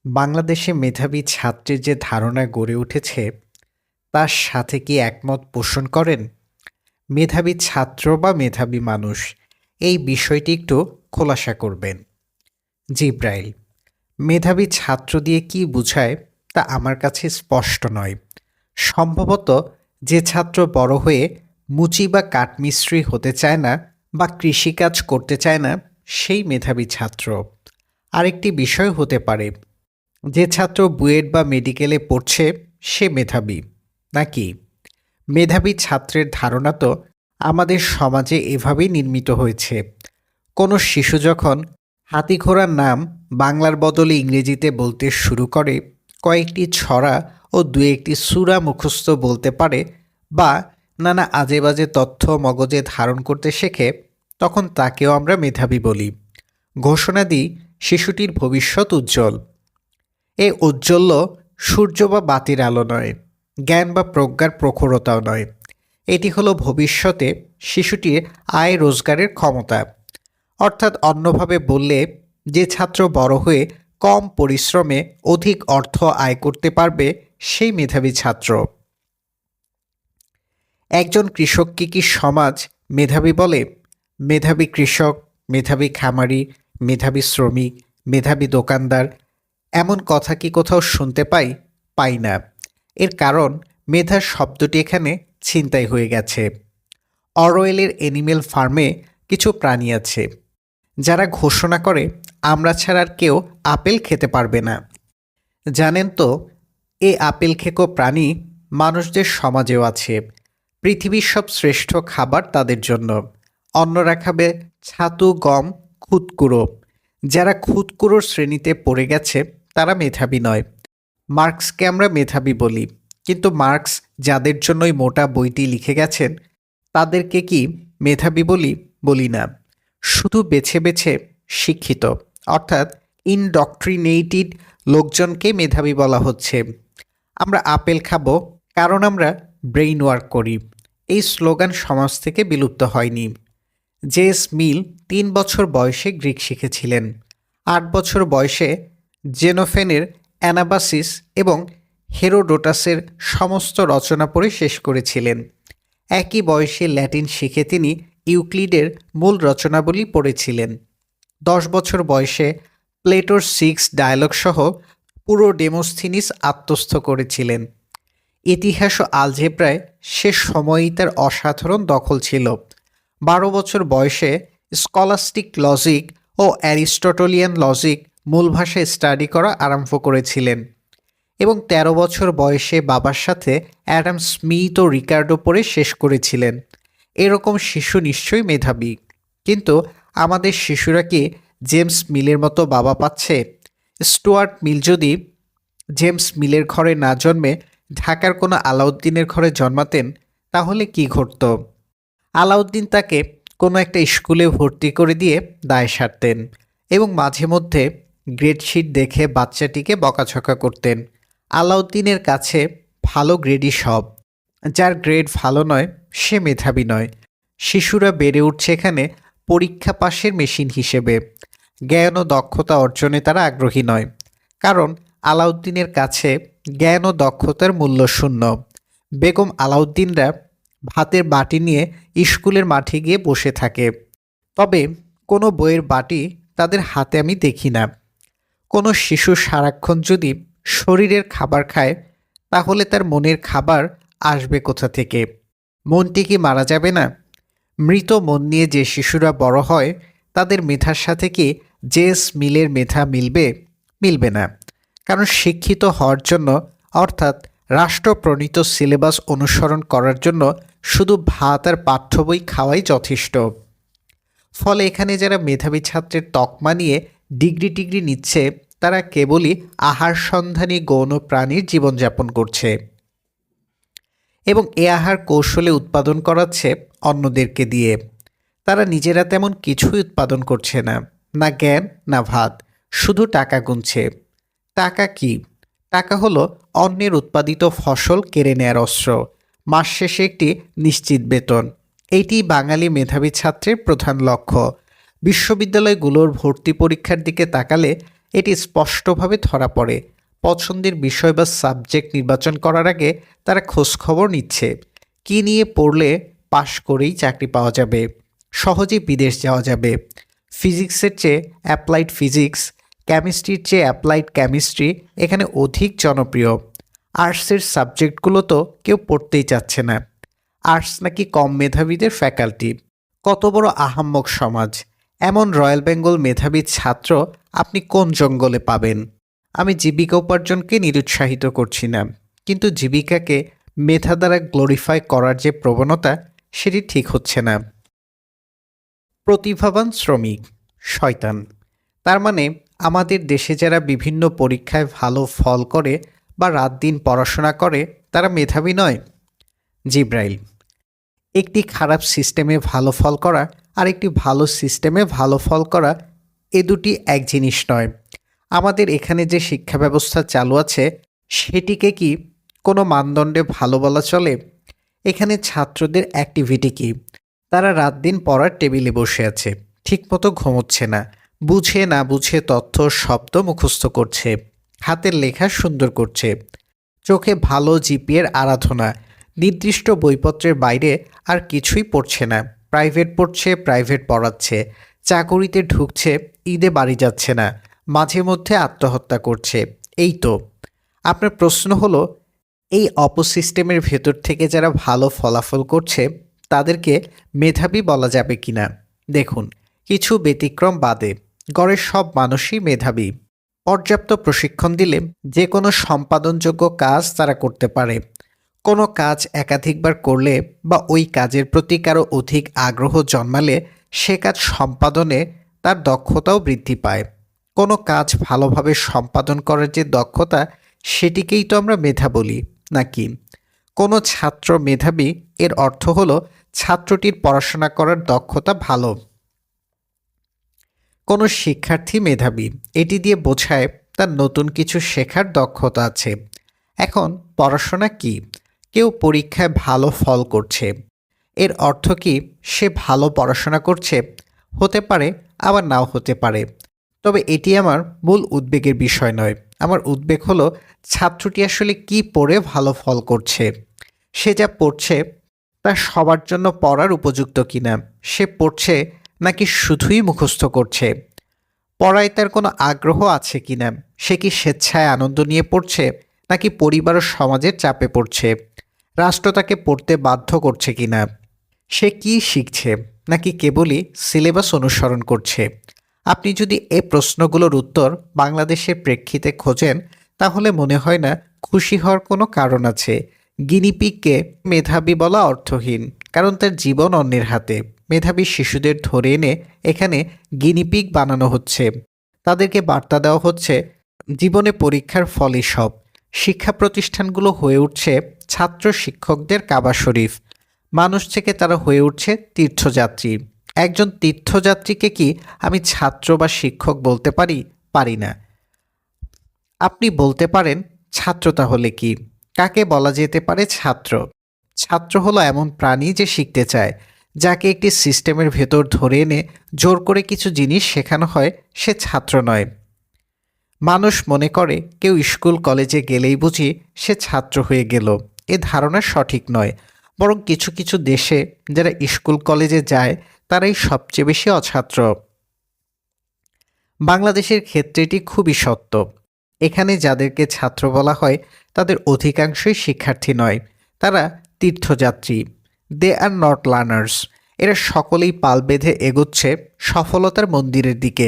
S1: বাংলাদেশে মেধাবী ছাত্রের যে ধারণা গড়ে উঠেছে তার সাথে কি একমত পোষণ করেন? মেধাবী ছাত্র বা মেধাবী মানুষ, এই বিষয়টি একটু খোলাসা করবেন। জিব্রাইল, মেধাবী ছাত্র দিয়ে কি বোঝায় তা আমার কাছে স্পষ্ট নয়। সম্ভবত যে ছাত্র বড় হয়ে মুচি বা কাঠমিস্ত্রি হতে চায় না বা কৃষিকাজ করতে চায় না সেই মেধাবী ছাত্র। আরেকটি বিষয় হতে পারে, যে ছাত্র বুয়েট বা মেডিকেলে পড়ছে সে মেধাবী। নাকি মেধাবী ছাত্রের ধারণা তো আমাদের সমাজে এভাবেই নির্মিত হয়েছে। কোনো শিশু যখন হাতিঘোড়ার নাম বাংলার বদলে ইংরেজিতে বলতে শুরু করে, কয়েকটি ছড়া ও দু একটি সূরা মুখস্থ বলতে পারে বা নানা আজে বাজে তথ্য মগজে ধারণ করতে শেখে, তখন তাকেও আমরা মেধাবী বলি। ঘোষণা দিই শিশুটির ভবিষ্যৎ উজ্জ্বল। এ ঔজ্জ্বল্য সূর্য বা বাতির আলো নয়, জ্ঞান বা প্রজ্ঞার প্রখরতাও নয়। এটি হলো ভবিষ্যতে শিশুটির আয় রোজগারের ক্ষমতা। অর্থাৎ অন্যভাবে বললে, যে ছাত্র বড় হয়ে কম পরিশ্রমে অধিক অর্থ আয় করতে পারবে সেই মেধাবী ছাত্র। একজন কৃষককে কি সমাজ মেধাবী বলে? মেধাবী কৃষক, মেধাবী খামারি, মেধাবী শ্রমিক, মেধাবী দোকানদার, এমন কথা কি কোথাও শুনতে পাই? পাই না। এর কারণ মেধা শব্দটি এখানে ছিনতাই হয়ে গেছে। অরওয়েলের অ্যানিমেল ফার্মে কিছু প্রাণী আছে যারা ঘোষণা করে আমরা ছাড়া আর কেউ আপেল খেতে পারবে না। জানেন তো, এই আপেল খেকো প্রাণী মানুষদের সমাজেও আছে। পৃথিবীর সব শ্রেষ্ঠ খাবার তাদের জন্য। অন্যরা খাবে ছাতু, গম, খুদকুড়ো। যারা খুদকুড়োর শ্রেণীতে পড়ে গেছে তারা মেধাবী নয়। মার্কসকে আমরা মেধাবী বলি, কিন্তু মার্কস যাদের জন্যই মোটা বইটি লিখে গেছেন তাদেরকে কি মেধাবী বলি? বলি না। শুধু বেছে বেছে শিক্ষিত অর্থাৎ ইনডক্ট্রিনেটেড লোকজনকে মেধাবী বলা হচ্ছে। আমরা আপেল খাবো কারণ আমরা ব্রেইন ওয়ার্ক করি, এই স্লোগান সমাজ থেকে বিলুপ্ত হয়নি। জেস মিল 3 বছর বয়সে গ্রিক শিখেছিলেন। 8 বছর বয়সে জেনোফেনের অ্যানাবাসিস এবং হেরোডোটাসের সমস্ত রচনা পড়ে শেষ করেছিলেন। একই বয়সে ল্যাটিন শিখে তিনি ইউক্লিডের মূল রচনাবলী পড়েছিলেন। 10 বছর বয়সে প্লেটোর 6 ডায়ালগ সহ পুরো ডেমোস্থিনিস আত্মস্থ করেছিলেন। ইতিহাস ও আলজেব্রায় সে সময়ই তার অসাধারণ দখল ছিল। 12 বছর বয়সে স্কলাস্টিক লজিক ও অ্যারিস্টটলিয়ান লজিক মূল ভাষায় স্টাডি করা আরম্ভ করেছিলেন এবং 13 বছর বয়সে বাবার সাথে অ্যাডাম স্মিথ ও রিকার্ডো পড়ে শেষ করেছিলেন। এরকম শিশু নিশ্চয়ই মেধাবী, কিন্তু আমাদের শিশুরা কি জেমস মিলের মতো বাবা পাচ্ছে? স্টুয়ার্ট মিল যদি জেমস মিলের ঘরে না জন্মে ঢাকার কোনো আলাউদ্দিনের ঘরে জন্মাতেন তাহলে কি ঘটত? আলাউদ্দিন তাকে কোনো একটা স্কুলে ভর্তি করে দিয়ে দায় সারতেন এবং মাঝে মধ্যে গ্রেডশিট দেখে বাচ্চাটিকে বকাঝকা করতেন। আলাউদ্দিনের কাছে ভালো গ্রেডই সব। যার গ্রেড ভালো নয় সে মেধাবী নয়। শিশুরা বেড়ে উঠছে এখানে পরীক্ষা পাশের মেশিন হিসেবে। জ্ঞান ও দক্ষতা অর্জনে তারা আগ্রহী নয়, কারণ আলাউদ্দিনের কাছে জ্ঞান ও দক্ষতার মূল্য শূন্য। বেগম আলাউদ্দিনরা ভাতের বাটি নিয়ে স্কুলের মাঠে গিয়ে বসে থাকে, তবে কোনো বইয়ের বাটি তাদের হাতে আমি দেখি না। কোনো শিশু সারাক্ষণ যদি শরীরের খাবার খায় তাহলে তার মনের খাবার আসবে কোথা থেকে? মনটি কি মারা যাবে না? মৃত মন নিয়ে যে শিশুরা বড় হয় তাদের মেধার সাথে কি জেস মিলের মেধা মিলবে? মিলবে না। কারণ শিক্ষিত হওয়ার জন্য অর্থাৎ রাষ্ট্রপ্রণীত সিলেবাস অনুসরণ করার জন্য শুধু ভাত আর পাঠ্য বই খাওয়াই যথেষ্ট। ফলে এখানে যারা মেধাবী ছাত্রের তকমা নিয়ে ডিগ্রি নিচ্ছে তারা কেবলই আহার সন্ধানী গৌণ প্রাণীর জীবনযাপন করছে এবং এ আহার কৌশলে উৎপাদন করাচ্ছে অন্যদেরকে দিয়ে। তারা নিজেরা তেমন কিছুই উৎপাদন করছে না, না জ্ঞান না ভাত, শুধু টাকা গুনছে। টাকা কি? টাকা হলো অন্যের উৎপাদিত ফসল কেড়ে নেয়ার অস্ত্র, মাস শেষে একটি নিশ্চিত বেতন। এইটি বাঙালি মেধাবী ছাত্রের প্রধান লক্ষ্য। বিশ্ববিদ্যালয়গুলোর ভর্তি পরীক্ষার দিকে তাকালে এটি স্পষ্টভাবে ধরা পড়ে। পছন্দের বিষয় বা সাবজেক্ট নির্বাচন করার আগে তারা খোঁজখবর নিচ্ছে কী নিয়ে পড়লে পাশ করেই চাকরি পাওয়া যাবে, সহজেই বিদেশ যাওয়া যাবে। ফিজিক্সের চেয়ে অ্যাপ্লাইড ফিজিক্স, কেমিস্ট্রির চেয়ে অ্যাপ্লাইড কেমিস্ট্রি এখানে অধিক জনপ্রিয়। আর্টসের সাবজেক্টগুলো তো কেউ পড়তেই চাচ্ছে না। আর্টস নাকি কম মেধাবীদের ফ্যাকাল্টি। কত বড় আহাম্মক সমাজ! এমন রয়্যাল বেঙ্গল মেধাবী ছাত্র আপনি কোন জঙ্গলে পাবেন? আমি জীবিকা উপার্জনকে নিরুৎসাহিত করছি না, কিন্তু জীবিকাকে মেধা দ্বারা গ্লোরিফাই করার যে প্রবণতা সেটি ঠিক হচ্ছে না। প্রতিভাবান শ্রমিক শয়তান। তার মানে আমাদের দেশে যারা বিভিন্ন পরীক্ষায় ভালো ফল করে বা রাত দিন পড়াশোনা করে তারা মেধাবী নয়? জিব্রাইল। একটি খারাপ সিস্টেমে ভালো ফল করা আর একটি ভালো সিস্টেমে ভালো ফল করা এ দুটি এক জিনিস নয়। আমাদের এখানে যে শিক্ষা ব্যবস্থা চালু আছে সেটিকে কি কোনো মানদণ্ডে ভালো বলা চলে? এখানে ছাত্রদের অ্যাক্টিভিটি কি? তারা রাত দিন পড়ার টেবিলে বসে আছে, ঠিকমতো ঘুমোচ্ছে না, বুঝে না বুঝে তথ্য শব্দ মুখস্থ করছে, হাতের লেখা সুন্দর করছে, চোখে ভালো জিপিএর আরাধনা, নির্দিষ্ট বইপত্রের বাইরে আর কিছুই পড়ছে না, প্রাইভেট পড়ছে, প্রাইভেট পড়াচ্ছে, চাকুরিতে ঢুকছে, ঈদে বাড়ি যাচ্ছে না, মাঝে মধ্যে আত্মহত্যা করছে। এই তো। আপনার প্রশ্ন হলো, এই অপসিস্টেমের ভেতর থেকে যারা ভালো ফলাফল করছে তাদেরকে মেধাবী বলা যাবে কিনা? দেখুন, কিছু ব্যতিক্রম বাদে গড়ের সব মানুষই মেধাবী। পর্যাপ্ত প্রশিক্ষণ দিলে যে কোনো সম্পাদনযোগ্য কাজ তারা করতে পারে। কোনো কাজ একাধিকবার করলে বা ওই কাজের প্রতি কারো অধিক আগ্রহ জন্মালে সে কাজ সম্পাদনে তার দক্ষতাও বৃদ্ধি পায়। কোনো কাজ ভালোভাবে সম্পাদন করার যে দক্ষতা, সেটিকেই তো আমরা মেধা বলি, নাকি? কোনো ছাত্র মেধাবী এর অর্থ হলো ছাত্রটির পড়াশোনা করার দক্ষতা ভালো। কোনো শিক্ষার্থী মেধাবী, এটি দিয়ে বোঝায় তার নতুন কিছু শেখার দক্ষতা আছে। এখন পড়াশোনা কি? কেউ পরীক্ষায় ভালো ফল করছে, এর অর্থ কি সে ভালো পড়াশোনা করছে? হতে পারে, আবার নাও হতে পারে। তবে এটি আমার মূল উদ্বেগের বিষয় নয়। আমার উদ্বেগ হলো ছাত্রটি আসলে কি পড়ে ভালো ফল করছে। সে যা পড়ছে তা সবার জন্য পড়ার উপযুক্ত কিনা, সে পড়ছে নাকি শুধুই মুখস্থ করছে, পড়ায় তার কোনো আগ্রহ আছে কিনা, সে কি স্বেচ্ছায় আনন্দ নিয়ে পড়ছে নাকি পরিবার ও সমাজের চাপে পড়ছে, রাষ্ট্র তাকে পড়তে বাধ্য করছে কিনা, সে কি শিখছে নাকি কেবলই সিলেবাস অনুসরণ করছে। আপনি যদি এই প্রশ্নগুলোর উত্তর বাংলাদেশের প্রেক্ষিতে খোঁজেন, তাহলে মনে হয় না খুশি হওয়ার কোনো কারণ আছে। গিনিপিগকে মেধাবী বলা অর্থহীন, কারণ তার জীবন অন্যের হাতে। মেধাবী শিশুদের ধরে এনে এখানে গিনিপিগ বানানো হচ্ছে। তাদেরকে বার্তা দেওয়া হচ্ছে জীবনে পরীক্ষার ফলই সব। শিক্ষা প্রতিষ্ঠানগুলো হয়ে উঠছে ছাত্র শিক্ষকদের কাবা শরীফ। মানুষ থেকে তারা হয়ে উঠছে তীর্থযাত্রী। একজন তীর্থযাত্রীকে কি আমি ছাত্র বা শিক্ষক বলতে পারি? পারি না। আপনি বলতে পারেন ছাত্র তাহলে কি? কাকে বলা যেতে পারে ছাত্র? ছাত্র হলো এমন প্রাণী যে শিখতে চায়, যাকে একটি সিস্টেমের ভেতর ধরে এনে জোর করে কিছু জিনিস শেখানো হয়, সে ছাত্র নয়। মানুষ মনে করে কেউ স্কুল কলেজে গেলেই বুঝি সে ছাত্র হয়ে গেল। এ ধারণা সঠিক নয়। বরং কিছু কিছু দেশে যারা স্কুল কলেজে যায় তারাই সবচেয়ে বেশি অছাত্র। বাংলাদেশের ক্ষেত্রে এটি খুবই সত্য। এখানে যাদেরকে ছাত্র বলা হয় তাদের অধিকাংশই শিক্ষার্থী নয়, তারা তীর্থযাত্রী। দে আর নট লার্নার্স। এরা সকলেই পাল বেঁধে এগোচ্ছে সফলতার মন্দিরের দিকে।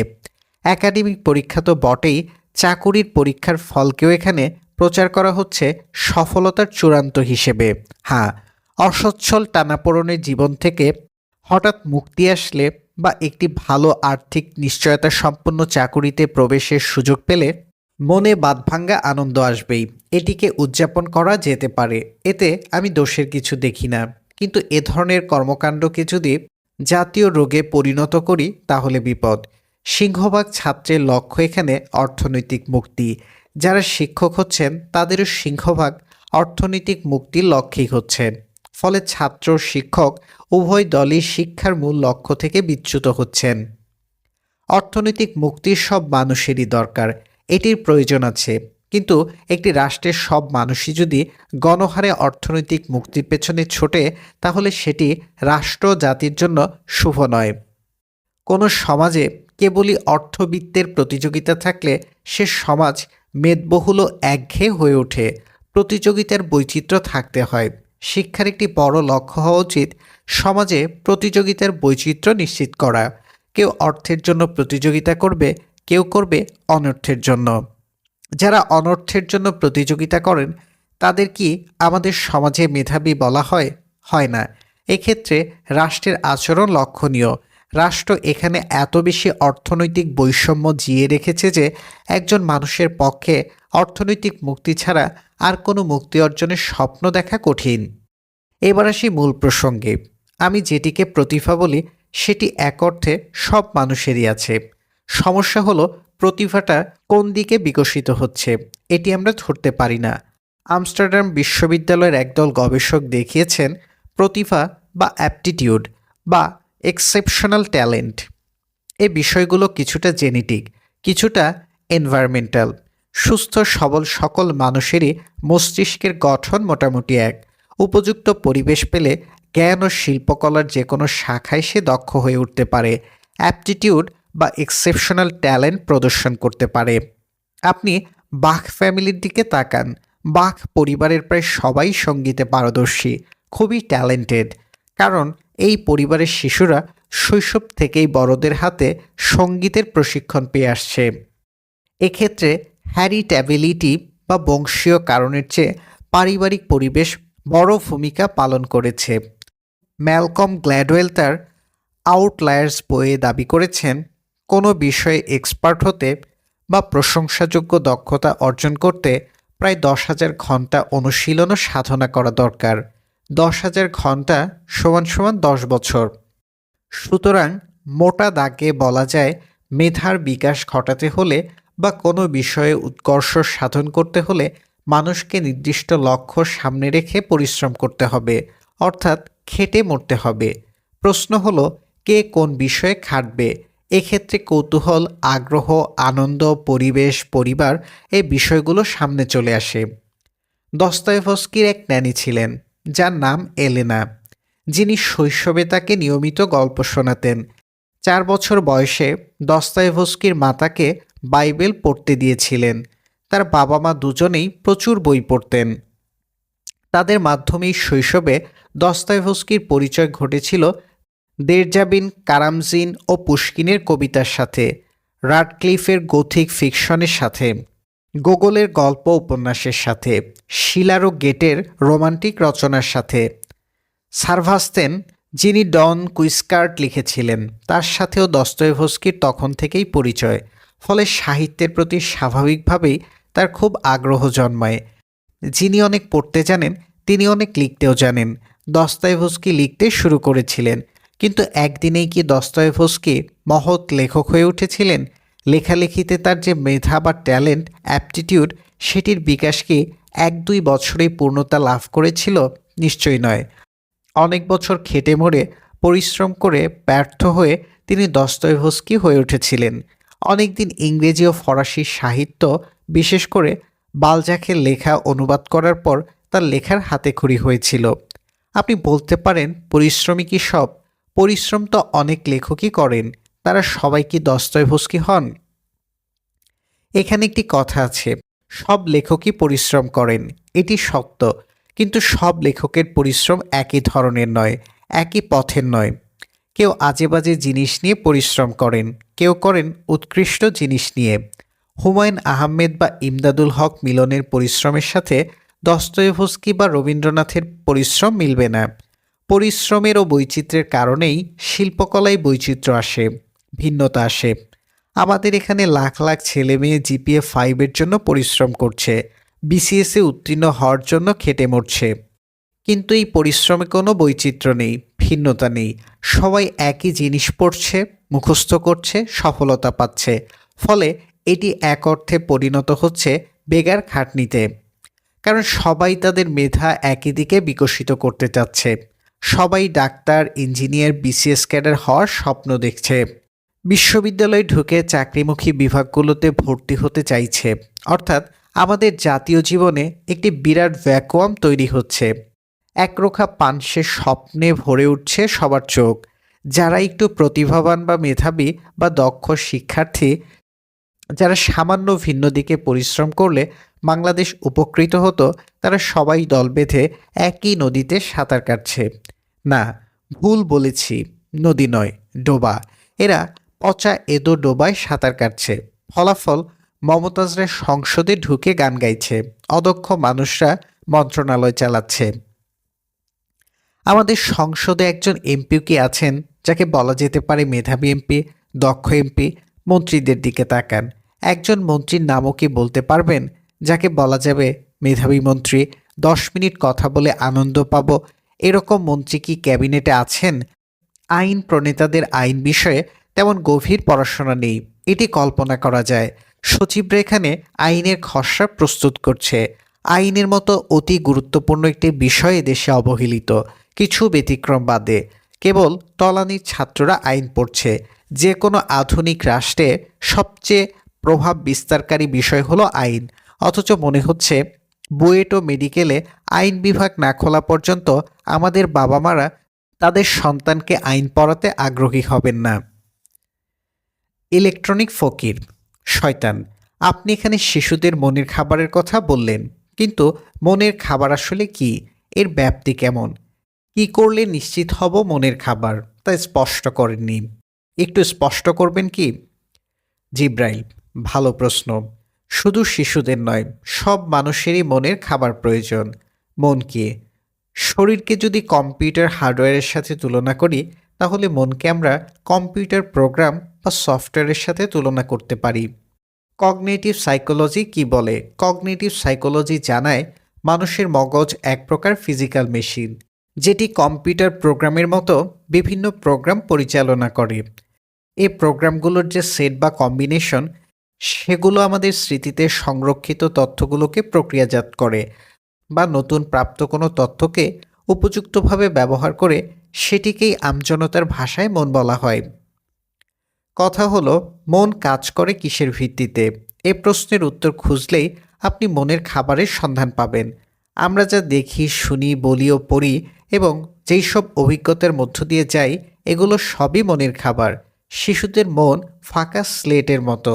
S1: একাডেমিক পরীক্ষা তো বটেই, চাকুরির পরীক্ষার ফলকেও এখানে প্রচার করা হচ্ছে সফলতার চূড়ান্ত হিসেবে। হ্যাঁ, অসচ্ছল টানাপোড়েনের জীবন থেকে হঠাৎ মুক্তি আসলে বা একটি ভালো আর্থিক নিশ্চয়তা সম্পন্ন চাকুরিতে প্রবেশের সুযোগ পেলে মনে বাঁধভাঙ্গা আনন্দ আসবেই। এটিকে উদযাপন করা যেতে পারে, এতে আমি দোষের কিছু দেখি না। কিন্তু এ ধরনের কর্মকাণ্ডকে যদি জাতীয় রোগে পরিণত করি তাহলে বিপদ। সিংহভাগ ছাত্রের লক্ষ্য এখানে অর্থনৈতিক মুক্তি। যারা শিক্ষক হচ্ছেন তাদেরও সিংহভাগ অর্থনৈতিক মুক্তির লক্ষ্যেই হচ্ছেন। ফলে ছাত্র শিক্ষক উভয় দলই শিক্ষার মূল লক্ষ্য থেকে বিচ্যুত হচ্ছেন। অর্থনৈতিক মুক্তির সব মানুষেরই দরকার, এটির প্রয়োজন আছে। কিন্তু একটি রাষ্ট্রের সব মানুষই যদি গণহারে অর্থনৈতিক মুক্তির পেছনে ছোটে, তাহলে সেটি রাষ্ট্র জাতির জন্য শুভ নয়। কোনো সমাজে কেবলই অর্থবিত্তের প্রতিযোগিতা থাকলে সে সমাজ মেদবহুল ও একঘেয়ে হয়ে ওঠে। প্রতিযোগিতার বৈচিত্র্য থাকতে হয়। শিক্ষার একটি বড় লক্ষ্য হওয়া উচিত সমাজে প্রতিযোগিতার বৈচিত্র্য নিশ্চিত করা। কেউ অর্থের জন্য প্রতিযোগিতা করবে, কেউ করবে অনর্থের জন্য। যারা অনর্থের জন্য প্রতিযোগিতা করেন তাদের কি আমাদের সমাজে মেধাবী বলা হয়? হয় না। এক্ষেত্রে রাষ্ট্রের আচরণ লক্ষণীয়। রাষ্ট্র এখানে এত বেশি অর্থনৈতিক বৈষম্য জিয়ে রেখেছে যে একজন মানুষের পক্ষে অর্থনৈতিক মুক্তি ছাড়া আর কোনো মুক্তি অর্জনের স্বপ্ন দেখা কঠিন। এবার আসি মূল প্রসঙ্গে। আমি যেটিকে প্রতিভা বলি সেটি এক অর্থে সব মানুষেরই আছে। সমস্যা হলো প্রতিভাটা কোন দিকে বিকশিত হচ্ছে এটি আমরা ধরতে পারি না। আমস্টারডাম বিশ্ববিদ্যালয়ের একদল গবেষক দেখিয়েছেন প্রতিভা বা অ্যাপটিটিউড বা এক্সেপশনাল ট্যালেন্ট এই বিষয়গুলো কিছুটা জেনেটিক, কিছুটা এনভায়রনমেন্টাল। সুস্থ সবল সকল মানুষেরই মস্তিষ্কের গঠন মোটামুটি এক। উপযুক্ত পরিবেশ পেলে জ্ঞান ও শিল্পকলার যে কোনো শাখায় সে দক্ষ হয়ে উঠতে পারে, অ্যাপটিটিউড বা এক্সেপশনাল ট্যালেন্ট প্রদর্শন করতে পারে। আপনি বাখ ফ্যামিলির দিকে তাকান। বাখ পরিবারের প্রায় সবাই সঙ্গীতে পারদর্শী, খুবই ট্যালেন্টেড। কারণ এই পরিবারের শিশুরা শৈশব থেকেই বড়দের হাতে সঙ্গীতের প্রশিক্ষণ পেয়ে আসছে। এক্ষেত্রে হ্যারিট্যাবিলিটি বা বংশীয় কারণের চেয়ে পারিবারিক পরিবেশ বড় ভূমিকা পালন করেছে। ম্যালকম গ্ল্যাডওয়েল তার আউটলায়ার্স বইয়ে দাবি করেছেন, কোনো বিষয়ে এক্সপার্ট হতে বা প্রশংসাযোগ্য দক্ষতা অর্জন করতে প্রায় 10,000 ঘন্টা অনুশীলন ও সাধনা করা দরকার। 10,000 ঘন্টা সমান সমান 10 বছর। সুতরাং মোটা দাগে বলা যায়, মেধার বিকাশ ঘটাতে হলে বা কোনো বিষয়ে উৎকর্ষ সাধন করতে হলে মানুষকে নির্দিষ্ট লক্ষ্য সামনে রেখে পরিশ্রম করতে হবে, অর্থাৎ খেটে মরতে হবে। প্রশ্ন হলো, কে কোন বিষয়ে খাটবে? এক্ষেত্রে কৌতূহল, আগ্রহ, আনন্দ, পরিবেশ, পরিবার এই বিষয়গুলো সামনে চলে আসে। দস্তয়েভস্কির এক ন্যানি ছিলেন, যার নাম এলেনা, যিনি শৈশবে তাকে নিয়মিত গল্প শোনাতেন। 4 বছর বয়সে দস্তয়েভস্কির মা তাকে বাইবেল পড়তে দিয়েছিলেন। তার বাবা মা দুজনেই প্রচুর বই পড়তেন। তাদের মাধ্যমেই শৈশবে দস্তয়েভস্কির পরিচয় ঘটেছিল দেরজাবিন, কারামজিন ও পুশকিনের কবিতার সাথে, রাডক্লিফের গথিক ফিকশনের সাথে, গোগলের গল্প উপন্যাসের সাথে, শিলার ও গেটের রোমান্টিক রচনার সাথে। সারভাস্তেন, যিনি ডন কুইস্কার্ট লিখেছিলেন, তার সাথেও দস্তয়েভস্কির তখন থেকেই পরিচয়। ফলে সাহিত্যের প্রতি স্বাভাবিকভাবেই তার খুব আগ্রহ জন্মায়। যিনি অনেক পড়তে জানেন, তিনি অনেক লিখতেও জানেন। দস্তয়েভস্কি লিখতে শুরু করেছিলেন, কিন্তু একদিনেই কি দস্তয়েভস্কি মহৎ লেখক হয়ে উঠেছিলেন? লেখালেখিতে তার যে মেধা বা ট্যালেন্ট, অ্যাপটিটিউড, সেটির বিকাশ কি 1-2 বছরেই পূর্ণতা লাভ করেছিল? নিশ্চয়ই নয়। অনেক বছর খেটে মরে পরিশ্রম করে ব্যর্থ হয়ে তিনি দস্তয়েভস্কি হয়ে উঠেছিলেন। অনেকদিন ইংরেজি ও ফরাসি সাহিত্য, বিশেষ করে বালজাকের লেখা অনুবাদ করার পর তার লেখার হাতেখড়ি হয়েছিল। আপনি বলতে পারেন, পরিশ্রমী কি সব? পরিশ্রম তো অনেক লেখকই করেন, তারা সবাই কি দস্তয়েভস্কি হন? এখানে একটি কথা আছে, সব লেখকই পরিশ্রম করেন, এটি সত্য। কিন্তু সব লেখকের পরিশ্রম একই ধরনের নয়, একই পথের নয়। কেউ আজেবাজে জিনিস নিয়ে পরিশ্রম করেন, কেউ করেন উৎকৃষ্ট জিনিস নিয়ে। হুমায়ুন আহমেদ বা ইমদাদুল হক মিলনের পরিশ্রমের সাথে দস্তয়েভস্কি বা রবীন্দ্রনাথের পরিশ্রম মিলবে না। পরিশ্রমের ও বৈচিত্র্যের কারণেই শিল্পকলায় বৈচিত্র্য আসে, ভিন্নতা আসে। আমাদের এখানে লাখ লাখ ছেলে মেয়ে জিপিএ 5 জন্য পরিশ্রম করছে, বিসিএসে উত্তীর্ণ হওয়ার জন্য খেটে মরছে। কিন্তু এই পরিশ্রমে কোনো বৈচিত্র্য নেই, ভিন্নতা নেই। সবাই একই জিনিস পড়ছে, মুখস্থ করছে, সফলতা পাচ্ছে। ফলে এটি এক অর্থে পরিণত হচ্ছে বেগার খাটনিতে। কারণ সবাই তাদের মেধা একই দিকে বিকশিত করতে চাচ্ছে। সবাই ডাক্তার, ইঞ্জিনিয়ার, বিসিএস ক্যাডার হওয়ার স্বপ্ন দেখছে। বিশ্ববিদ্যালয়ে ঢুকে চাকরিমুখী বিভাগগুলোতে ভর্তি হতে চাইছে। অর্থাৎ আমাদের জাতীয় জীবনে একটি বিরাট ভ্যাকুয়াম তৈরি হচ্ছে। একরোখা পানসের স্বপ্নে ভরে উঠছে সবার চোখ। যারা একটু প্রতিভাবান বা মেধাবী বা দক্ষ শিক্ষার্থী, যারা সামান্য ভিন্ন দিকে পরিশ্রম করলে বাংলাদেশ উপকৃত হতো, তারা সবাই দল বেঁধে একই নদীতে সাঁতার কাটছে। না, ভুল বলেছি, নদী নয়, ডোবা। এরা পচা এদো ডোবায় সাঁতার কাটছে। ফলাফল, মমতাজরা সংসদে ঢুকে গান গাইছে, অদক্ষ মানুষরা মন্ত্রণালয় চালাচ্ছে। আমাদের সংসদে একজন এমপিও কি আছেন যাকে বলা যেতে পারে মেধাবী এমপি, দক্ষ এমপি? মন্ত্রীদের দিকে তাকান, একজন মন্ত্রীর নামও কি বলতে পারবেন যাকে বলা যাবে মেধাবী মন্ত্রী? 10 মিনিট কথা বলে আনন্দ পাবো, এরকম মন্ত্রী কি ক্যাবিনেটে আছেন? আইন প্রণেতাদের আইন বিষয়ে তেমন গভীর পড়াশোনা নেই, এটি কল্পনা করা যায়। সচিবরা এখানে আইনের খসড়া প্রস্তুত করছে, আইনের মতো অতি গুরুত্বপূর্ণ একটি বিষয় এদেশে অবহেলিত। কিছু ব্যতিক্রম বাদে কেবল তলানির ছাত্ররা আইন পড়ছে। যে কোনো আধুনিক রাষ্ট্রে সবচেয়ে প্রভাব বিস্তারকারী বিষয় হলো আইন, অথচ মনে হচ্ছে বুয়েট ও মেডিকেলে আইন বিভাগ না খোলা পর্যন্ত আমাদের বাবা মারা তাদের সন্তানকে আইন পড়াতে আগ্রহী হবেন না। ইলেকট্রনিক ফকির, শয়তান, আপনি এখানে শিশুদের মনের খাবারের কথা বললেন, কিন্তু মনের খাবার আসলে কি? এর ব্যাপ্তি কেমন? কি করলে নিশ্চিত হব মনের খাবার, তা স্পষ্ট করেননি। একটু স্পষ্ট করবেন কি? জিব্রাইল, ভালো প্রশ্ন। শুধু শিশুদের নয়, সব মানুষেরই মনের খাবার প্রয়োজন। মন কি? শরীরকে যদি কম্পিউটার হার্ডওয়্যারের সাথে তুলনা করি, তাহলে মনকে আমরা কম্পিউটার প্রোগ্রাম বা সফটওয়্যারের সাথে তুলনা করতে পারি। কগনিটিভ সাইকোলজি কি বলে? কগনিটিভ সাইকোলজি জানায় মানুষের মগজ এক প্রকার ফিজিক্যাল মেশিন, যেটি কম্পিউটার প্রোগ্রামের মতো বিভিন্ন প্রোগ্রাম পরিচালনা করে। এই প্রোগ্রামগুলোর যে সেট বা কম্বিনেশন, সেগুলো আমাদের স্মৃতিতে সংরক্ষিত তথ্যগুলোকে প্রক্রিয়াজাত করে বা নতুন প্রাপ্ত কোনো তথ্যকে উপযুক্তভাবে ব্যবহার করে সেটিকেই আমজনতার ভাষায় মন বলা হয়। কথা হলো, মন কাজ করে কিসের ভিত্তিতে? এ প্রশ্নের উত্তর খুঁজলেই আপনি মনের খাবারের সন্ধান পাবেন। আমরা যা দেখি, শুনি, বলি ও পড়ি এবং যেই সব অভিজ্ঞতার মধ্য দিয়ে যাই, এগুলো সবই মনের খাবার। শিশুদের মন ফাঁকা স্লেটের মতো।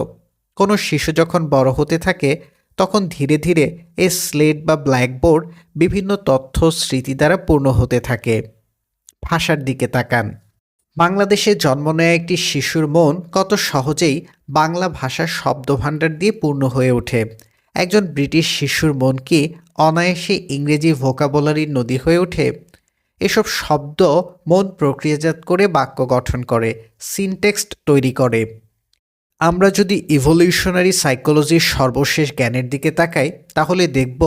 S1: কোনো শিশু যখন বড় হতে থাকে, তখন ধীরে ধীরে এই স্লেট বা ব্ল্যাকবোর্ড বিভিন্ন তথ্য স্মৃতি দ্বারা পূর্ণ হতে থাকে। ভাষার দিকে তাকান। বাংলাদেশে জন্ম নেয়া একটি শিশুর মন কত সহজেই বাংলা ভাষার শব্দভাণ্ডার দিয়ে পূর্ণ হয়ে ওঠে। একজন ব্রিটিশ শিশুর মন কি অনায়াসে ইংরেজি ভোকাবুলারির নদী হয়ে ওঠে? এসব শব্দ মন প্রক্রিয়াজাত করে বাক্য গঠন করে, সিনটেক্সট তৈরি করে। আমরা যদি ইভলিউশনারি সাইকোলজির সর্বশেষ জ্ঞানের দিকে তাকাই, তাহলে দেখব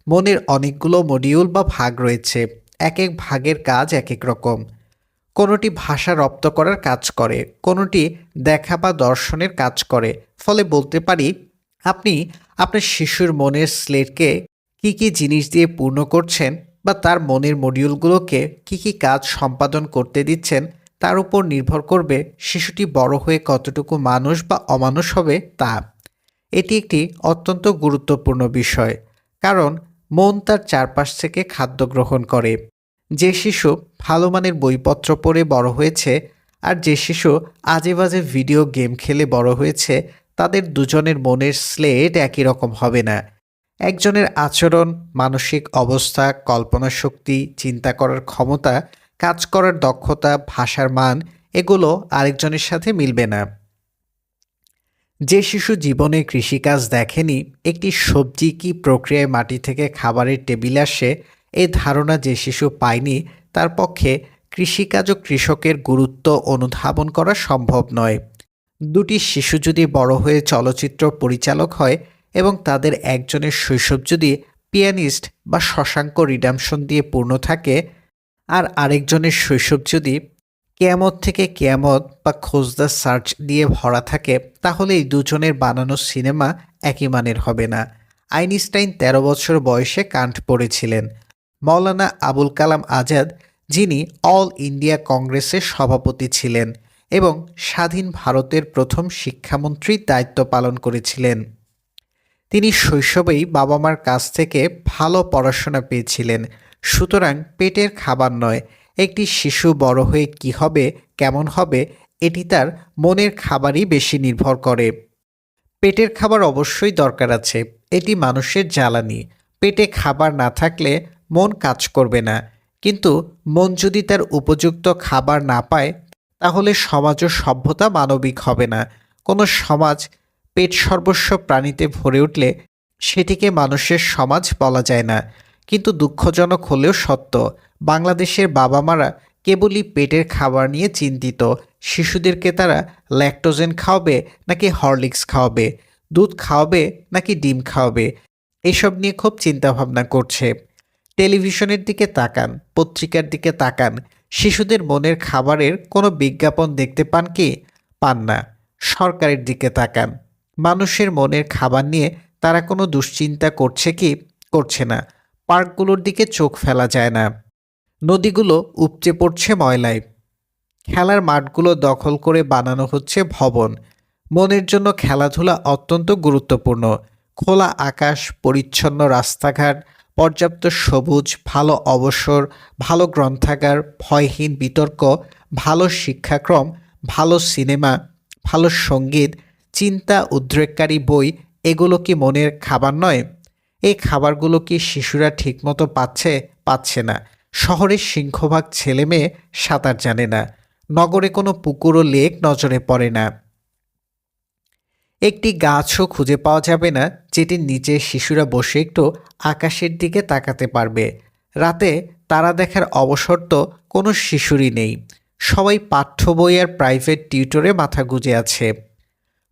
S1: মনের অনেকগুলো মডিউল বা ভাগ রয়েছে। এক এক ভাগের কাজ এক এক রকম। কোনোটি ভাষা রপ্ত করার কাজ করে, কোনোটি দেখা বা দর্শনের কাজ করে। ফলে বলতে পারি, আপনি আপনার শিশুর মনের স্লেটকে কি কি জিনিস দিয়ে পূর্ণ করছেন বা তার মনের মডিউলগুলোকে কি কি কাজ সম্পাদন করতে দিচ্ছেন, তার উপর নির্ভর করবে শিশুটি বড় হয়ে কতটুকু মানুষ বা অমানুষ হবে তা। এটি একটি অত্যন্ত গুরুত্বপূর্ণ বিষয়, কারণ মন তার চারপাশ থেকে খাদ্য গ্রহণ করে। যে শিশু ভালো মানের বইপত্র পড়ে বড় হয়েছে আর যে শিশু আজে বাজে ভিডিও গেম খেলে বড় হয়েছে, তাদের দুজনের মনের স্লেট একই রকম হবে না। একজনের আচরণ, মানসিক অবস্থা, কল্পনা শক্তি, চিন্তা করার ক্ষমতা, কাজ করার দক্ষতা, ভাষার মান, এগুলো আরেকজনের সাথে মিলবে না। যে শিশু জীবনে কৃষিকাজ দেখেনি, একটি সবজি কী প্রক্রিয়ায় মাটি থেকে খাবারের টেবিলে আসে, এই ধারণা যে শিশু পায়নি, তার পক্ষে কৃষিকাজ ও কৃষকের গুরুত্ব অনুধাবন করা সম্ভব নয়। দুটি শিশু যদি বড় হয়ে চলচ্চিত্র পরিচালক হয় এবং তাদের একজনের শৈশব যদি পিয়ানিস্ট বা শশাঙ্ক রিডামশন দিয়ে পূর্ণ থাকে, আর আরেকজনের শৈশব যদি কেয়ামত থেকে কেয়ামত বা খোঁজদা সার্চ দিয়ে ভরা থাকে, তাহলে এই দুজনের বানানো সিনেমা একই মানের হবে না। আইনস্টাইন ১৩ বছর বয়সে কান্ট পড়েছিলেন। মৌলানা আবুল কালাম আজাদ, যিনি অল ইন্ডিয়া কংগ্রেসের সভাপতি ছিলেন এবং স্বাধীন ভারতের প্রথম শিক্ষামন্ত্রীর দায়িত্ব পালন করেছিলেন, তিনি শৈশবেই বাবা মার কাছ থেকে ভালো পড়াশোনা পেয়েছিলেন। সুতরাং পেটের খাবার নয়, একটি শিশু বড় হয়ে কী হবে, কেমন হবে, এটি তার মনের খাবারই বেশি নির্ভর করে। পেটের খাবার অবশ্যই দরকার আছে, এটি মানুষের জ্বালানি। পেটে খাবার না থাকলে মন কাজ করবে না। কিন্তু মন যদি তার উপযুক্ত খাবার না পায়, তাহলে সমাজ ও সভ্যতা মানবিক হবে না। কোনো সমাজ পেট সর্বস্ব প্রাণীতে ভরে উঠলে সেটিকে মানুষের সমাজ বলা যায় না। কিন্তু দুঃখজনক হলেও সত্য, বাংলাদেশের বাবা মারা কেবলই পেটের খাবার নিয়ে চিন্তিত। শিশুদেরকে তারা ল্যাকটোজেন খাওয়াবে নাকি হরলিক্স খাওয়াবে, দুধ খাওয়াবে নাকি ডিম খাওয়াবে, এসব নিয়ে খুব চিন্তাভাবনা করছে। টেলিভিশনের দিকে তাকান, পত্রিকার দিকে তাকান, শিশুদের মনের খাবারের কোনো বিজ্ঞাপন দেখতে পান কি? পান না। সরকারের দিকে তাকান, মানুষের মনের খাবার নিয়ে তারা কোনো দুশ্চিন্তা করছে কি? করছে না, পার্কগুলোর দিকে চোখ ফেলা যায় না, নদীগুলো উপচে পড়ছে ময়লায়, খেলার মাঠগুলো দখল করে বানানো হচ্ছে ভবন। মনের জন্য খেলাধুলা অত্যন্ত গুরুত্বপূর্ণ। খোলা আকাশ, পরিচ্ছন্ন রাস্তাঘাট, পর্যাপ্ত সবুজ, ভালো অবসর, ভালো গ্রন্থাগার, ভয়হীন বিতর্ক, ভালো শিক্ষাক্রম, ভালো সিনেমা, ভালো সঙ্গীত, চিন্তা উদ্রেককারী বই, এগুলো কি মনের খাবার নয়? এই খাবারগুলো কি শিশুরা ঠিকমতো পাচ্ছে না। শহরের সিংহভাগ ছেলেমেয়ে সাঁতার জানে না। নগরে কোনো পুকুর ও লেক নজরে পড়ে না। একটি গাছও খুঁজে পাওয়া যাবে না যেটির নিচে শিশুরা বসে একটু আকাশের দিকে তাকাতে পারবে। রাতে তারা দেখার অবসর তো কোনো শিশুরই নেই। সবাই পাঠ্য বই আর প্রাইভেট টিউটরে মাথা গুঁজে আছে।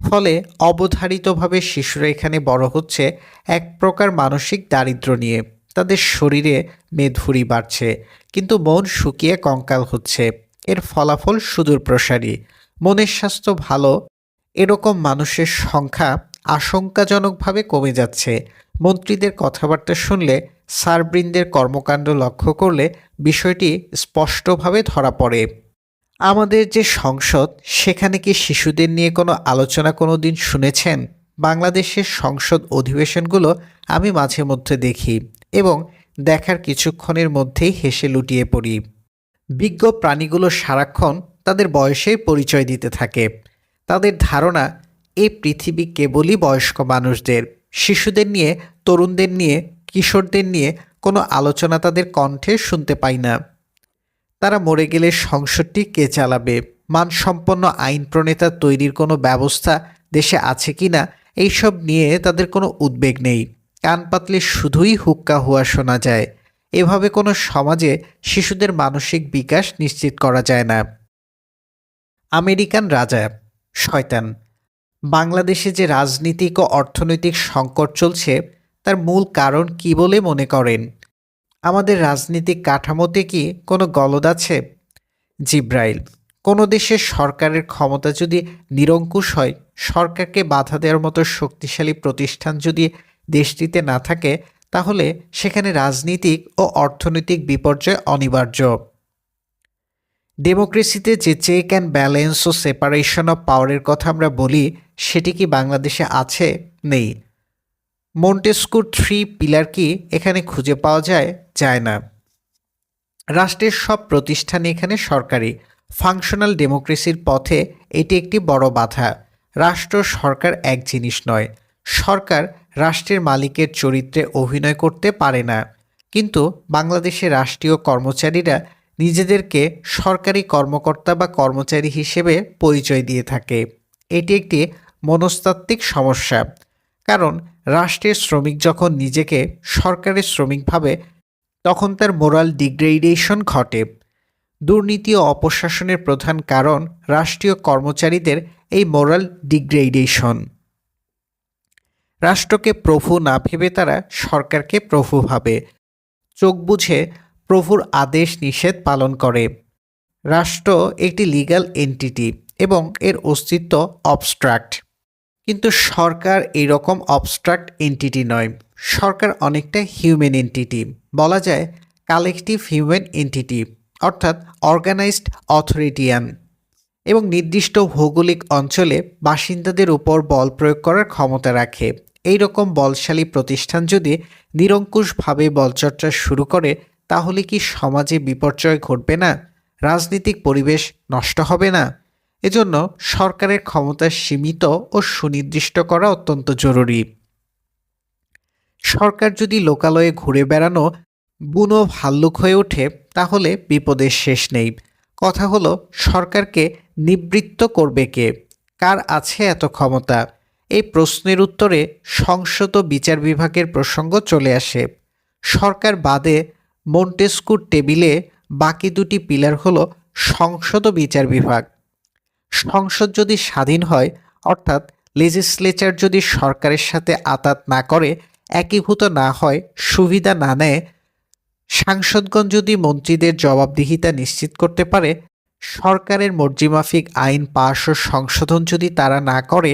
S1: ফলে অবধারিতভাবে শিশুরা এখানে বড় হচ্ছে এক প্রকার মানসিক দারিদ্র্য নিয়ে। তাদের শরীরে মেদভুঁড়ি বাড়ছে, কিন্তু মন শুকিয়ে কঙ্কাল হচ্ছে। এর ফলাফল সুদূর প্রসারী। মনের স্বাস্থ্য ভালো এরকম মানুষের সংখ্যা আশঙ্কাজনকভাবে কমে যাচ্ছে। মন্ত্রীদের কথাবার্তা শুনলে, স্যারবৃন্দের কর্মকাণ্ড লক্ষ্য করলে বিষয়টি স্পষ্টভাবে ধরা পড়ে। আমাদের যে সংসদ, সেখানে কি শিশুদের নিয়ে কোনো আলোচনা কোনো দিন শুনেছেন? বাংলাদেশের সংসদ অধিবেশনগুলো আমি মাঝে মধ্যে দেখি এবং দেখার কিছুক্ষণের মধ্যেই হেসে লুটিয়ে পড়ি। বিজ্ঞ প্রাণীগুলো সারাক্ষণ তাদের বয়সেই পরিচয় দিতে থাকে। তাদের ধারণা এই পৃথিবী কেবলই বয়স্ক মানুষদের। শিশুদের নিয়ে, তরুণদের নিয়ে, কিশোরদের নিয়ে কোনো আলোচনা তাদের কণ্ঠে শুনতে পাই না। তারা মরে গেলে সংসদটি কে চালাবে? মানসম্পন্ন আইন প্রণেতা তৈরির কোনো ব্যবস্থা দেশে আছে কি না, এইসব নিয়ে তাদের কোনো উদ্বেগ নেই। কান পাতলে শুধুই হুক্কা হুয়া শোনা যায়। এভাবে কোনো সমাজে শিশুদের মানসিক বিকাশ নিশ্চিত করা যায় না। আমেরিকান রাজা, শয়তান। বাংলাদেশে যে রাজনীতিক ও অর্থনৈতিক সংকট চলছে, তার মূল কারণ কী বলে মনে করেন? আমাদের রাজনীতিক কাঠামোতে কি কোনো গলদ আছে? জিব্রাইল, কোনো দেশের সরকারের ক্ষমতা যদি নিরঙ্কুশ হয়, সরকারকে বাধা দেওয়ার মতো শক্তিশালী প্রতিষ্ঠান যদি দেশটিতে না থাকে, তাহলে সেখানে রাজনীতিক ও অর্থনৈতিক বিপর্যয় অনিবার্য। ডেমোক্রেসিতে যে চেক অ্যান্ড ব্যালেন্স ও সেপারেশন অফ পাওয়ারের কথা আমরা বলি, সেটি কি বাংলাদেশে আছে? নেই। মন্টেস্কুর 3 পিলার কি এখানে খুঁজে পাওয়া যায় না। রাষ্ট্রের সব প্রতিষ্ঠান এখানে সরকারি। ফাংশনাল ডেমোক্রেসির পথে এটি একটি বড় বাধা। রাষ্ট্র সরকার এক জিনিস নয়। সরকার রাষ্ট্রের মালিকের চরিত্রে অভিনয় করতে পারে না। কিন্তু বাংলাদেশের রাষ্ট্রীয় কর্মচারীরা নিজেদেরকে সরকারি কর্মকর্তা বা কর্মচারী হিসেবে পরিচয় দিয়ে থাকে। এটি একটি মনস্তাত্ত্বিক সমস্যা। কারণ রাষ্ট্রের শ্রমিক যখন নিজেকে সরকারের শ্রমিক ভাবে, তখন তার মোরাল ডিগ্রেডেশন ঘটে। দুর্নীতি ও অপশাসনের প্রধান কারণ রাষ্ট্রীয় কর্মচারীদের এই মোরাল ডিগ্রেডেশন। রাষ্ট্রকে প্রভু না ভেবে তারা সরকারকে প্রভু ভাবে। চোখ বুঝে প্রভুর আদেশ নিষেধ পালন করে। রাষ্ট্র একটি লিগ্যাল এন্টিটি এবং এর অস্তিত্ব অবস্ট্রাক্ট। কিন্তু সরকার এরকম অবস্ট্রাক্ট এন্টিটি নয়। সরকার অনেকটা হিউম্যান এন্টিটি, বলা যায় কালেকটিভ হিউম্যান এন্টিটি, অর্থাৎ অর্গানাইজড অথরিটিয়ান, এবং নির্দিষ্ট ভৌগোলিক অঞ্চলে বাসিন্দাদের উপর বল প্রয়োগ করার ক্ষমতা রাখে। এই রকম বলশালী প্রতিষ্ঠান যদি নিরঙ্কুশভাবে বলচর্চা শুরু করে, তাহলে কি সমাজে বিপর্যয় ঘটবে না? রাজনৈতিক পরিবেশ নষ্ট হবে না? এজন্য সরকারের ক্ষমতা সীমিত ও সুনির্দিষ্ট করা অত্যন্ত জরুরি। সরকার যদি লোকালয়ে ঘুরে বেড়ানো বুনো ভাল্লুক হয়ে ওঠে, তাহলে বিপদের শেষ নেই। কথা হলো, সরকারকে নিবৃত্ত করবে কে? কার আছে এত ক্ষমতা? এই প্রশ্নের উত্তরে সংসদ ও বিচার বিভাগের প্রসঙ্গ চলে আসে। সরকার বাদে মন্টেস্কুর টেবিলে বাকি দুটি পিলার হলো সংসদ ও বিচার বিভাগ। সংসদ যদি স্বাধীন হয়, অর্থাৎ লেজিসলেচার যদি সরকারের সাথে আতাত না করে, একীভূত না হয়, সুবিধা না নেয়, সাংসদগণ যদি মন্ত্রীদের জবাবদিহিতা নিশ্চিত করতে পারে, সরকারের মর্জিমাফিক আইন পাশ ও সংশোধন যদি তারা না করে,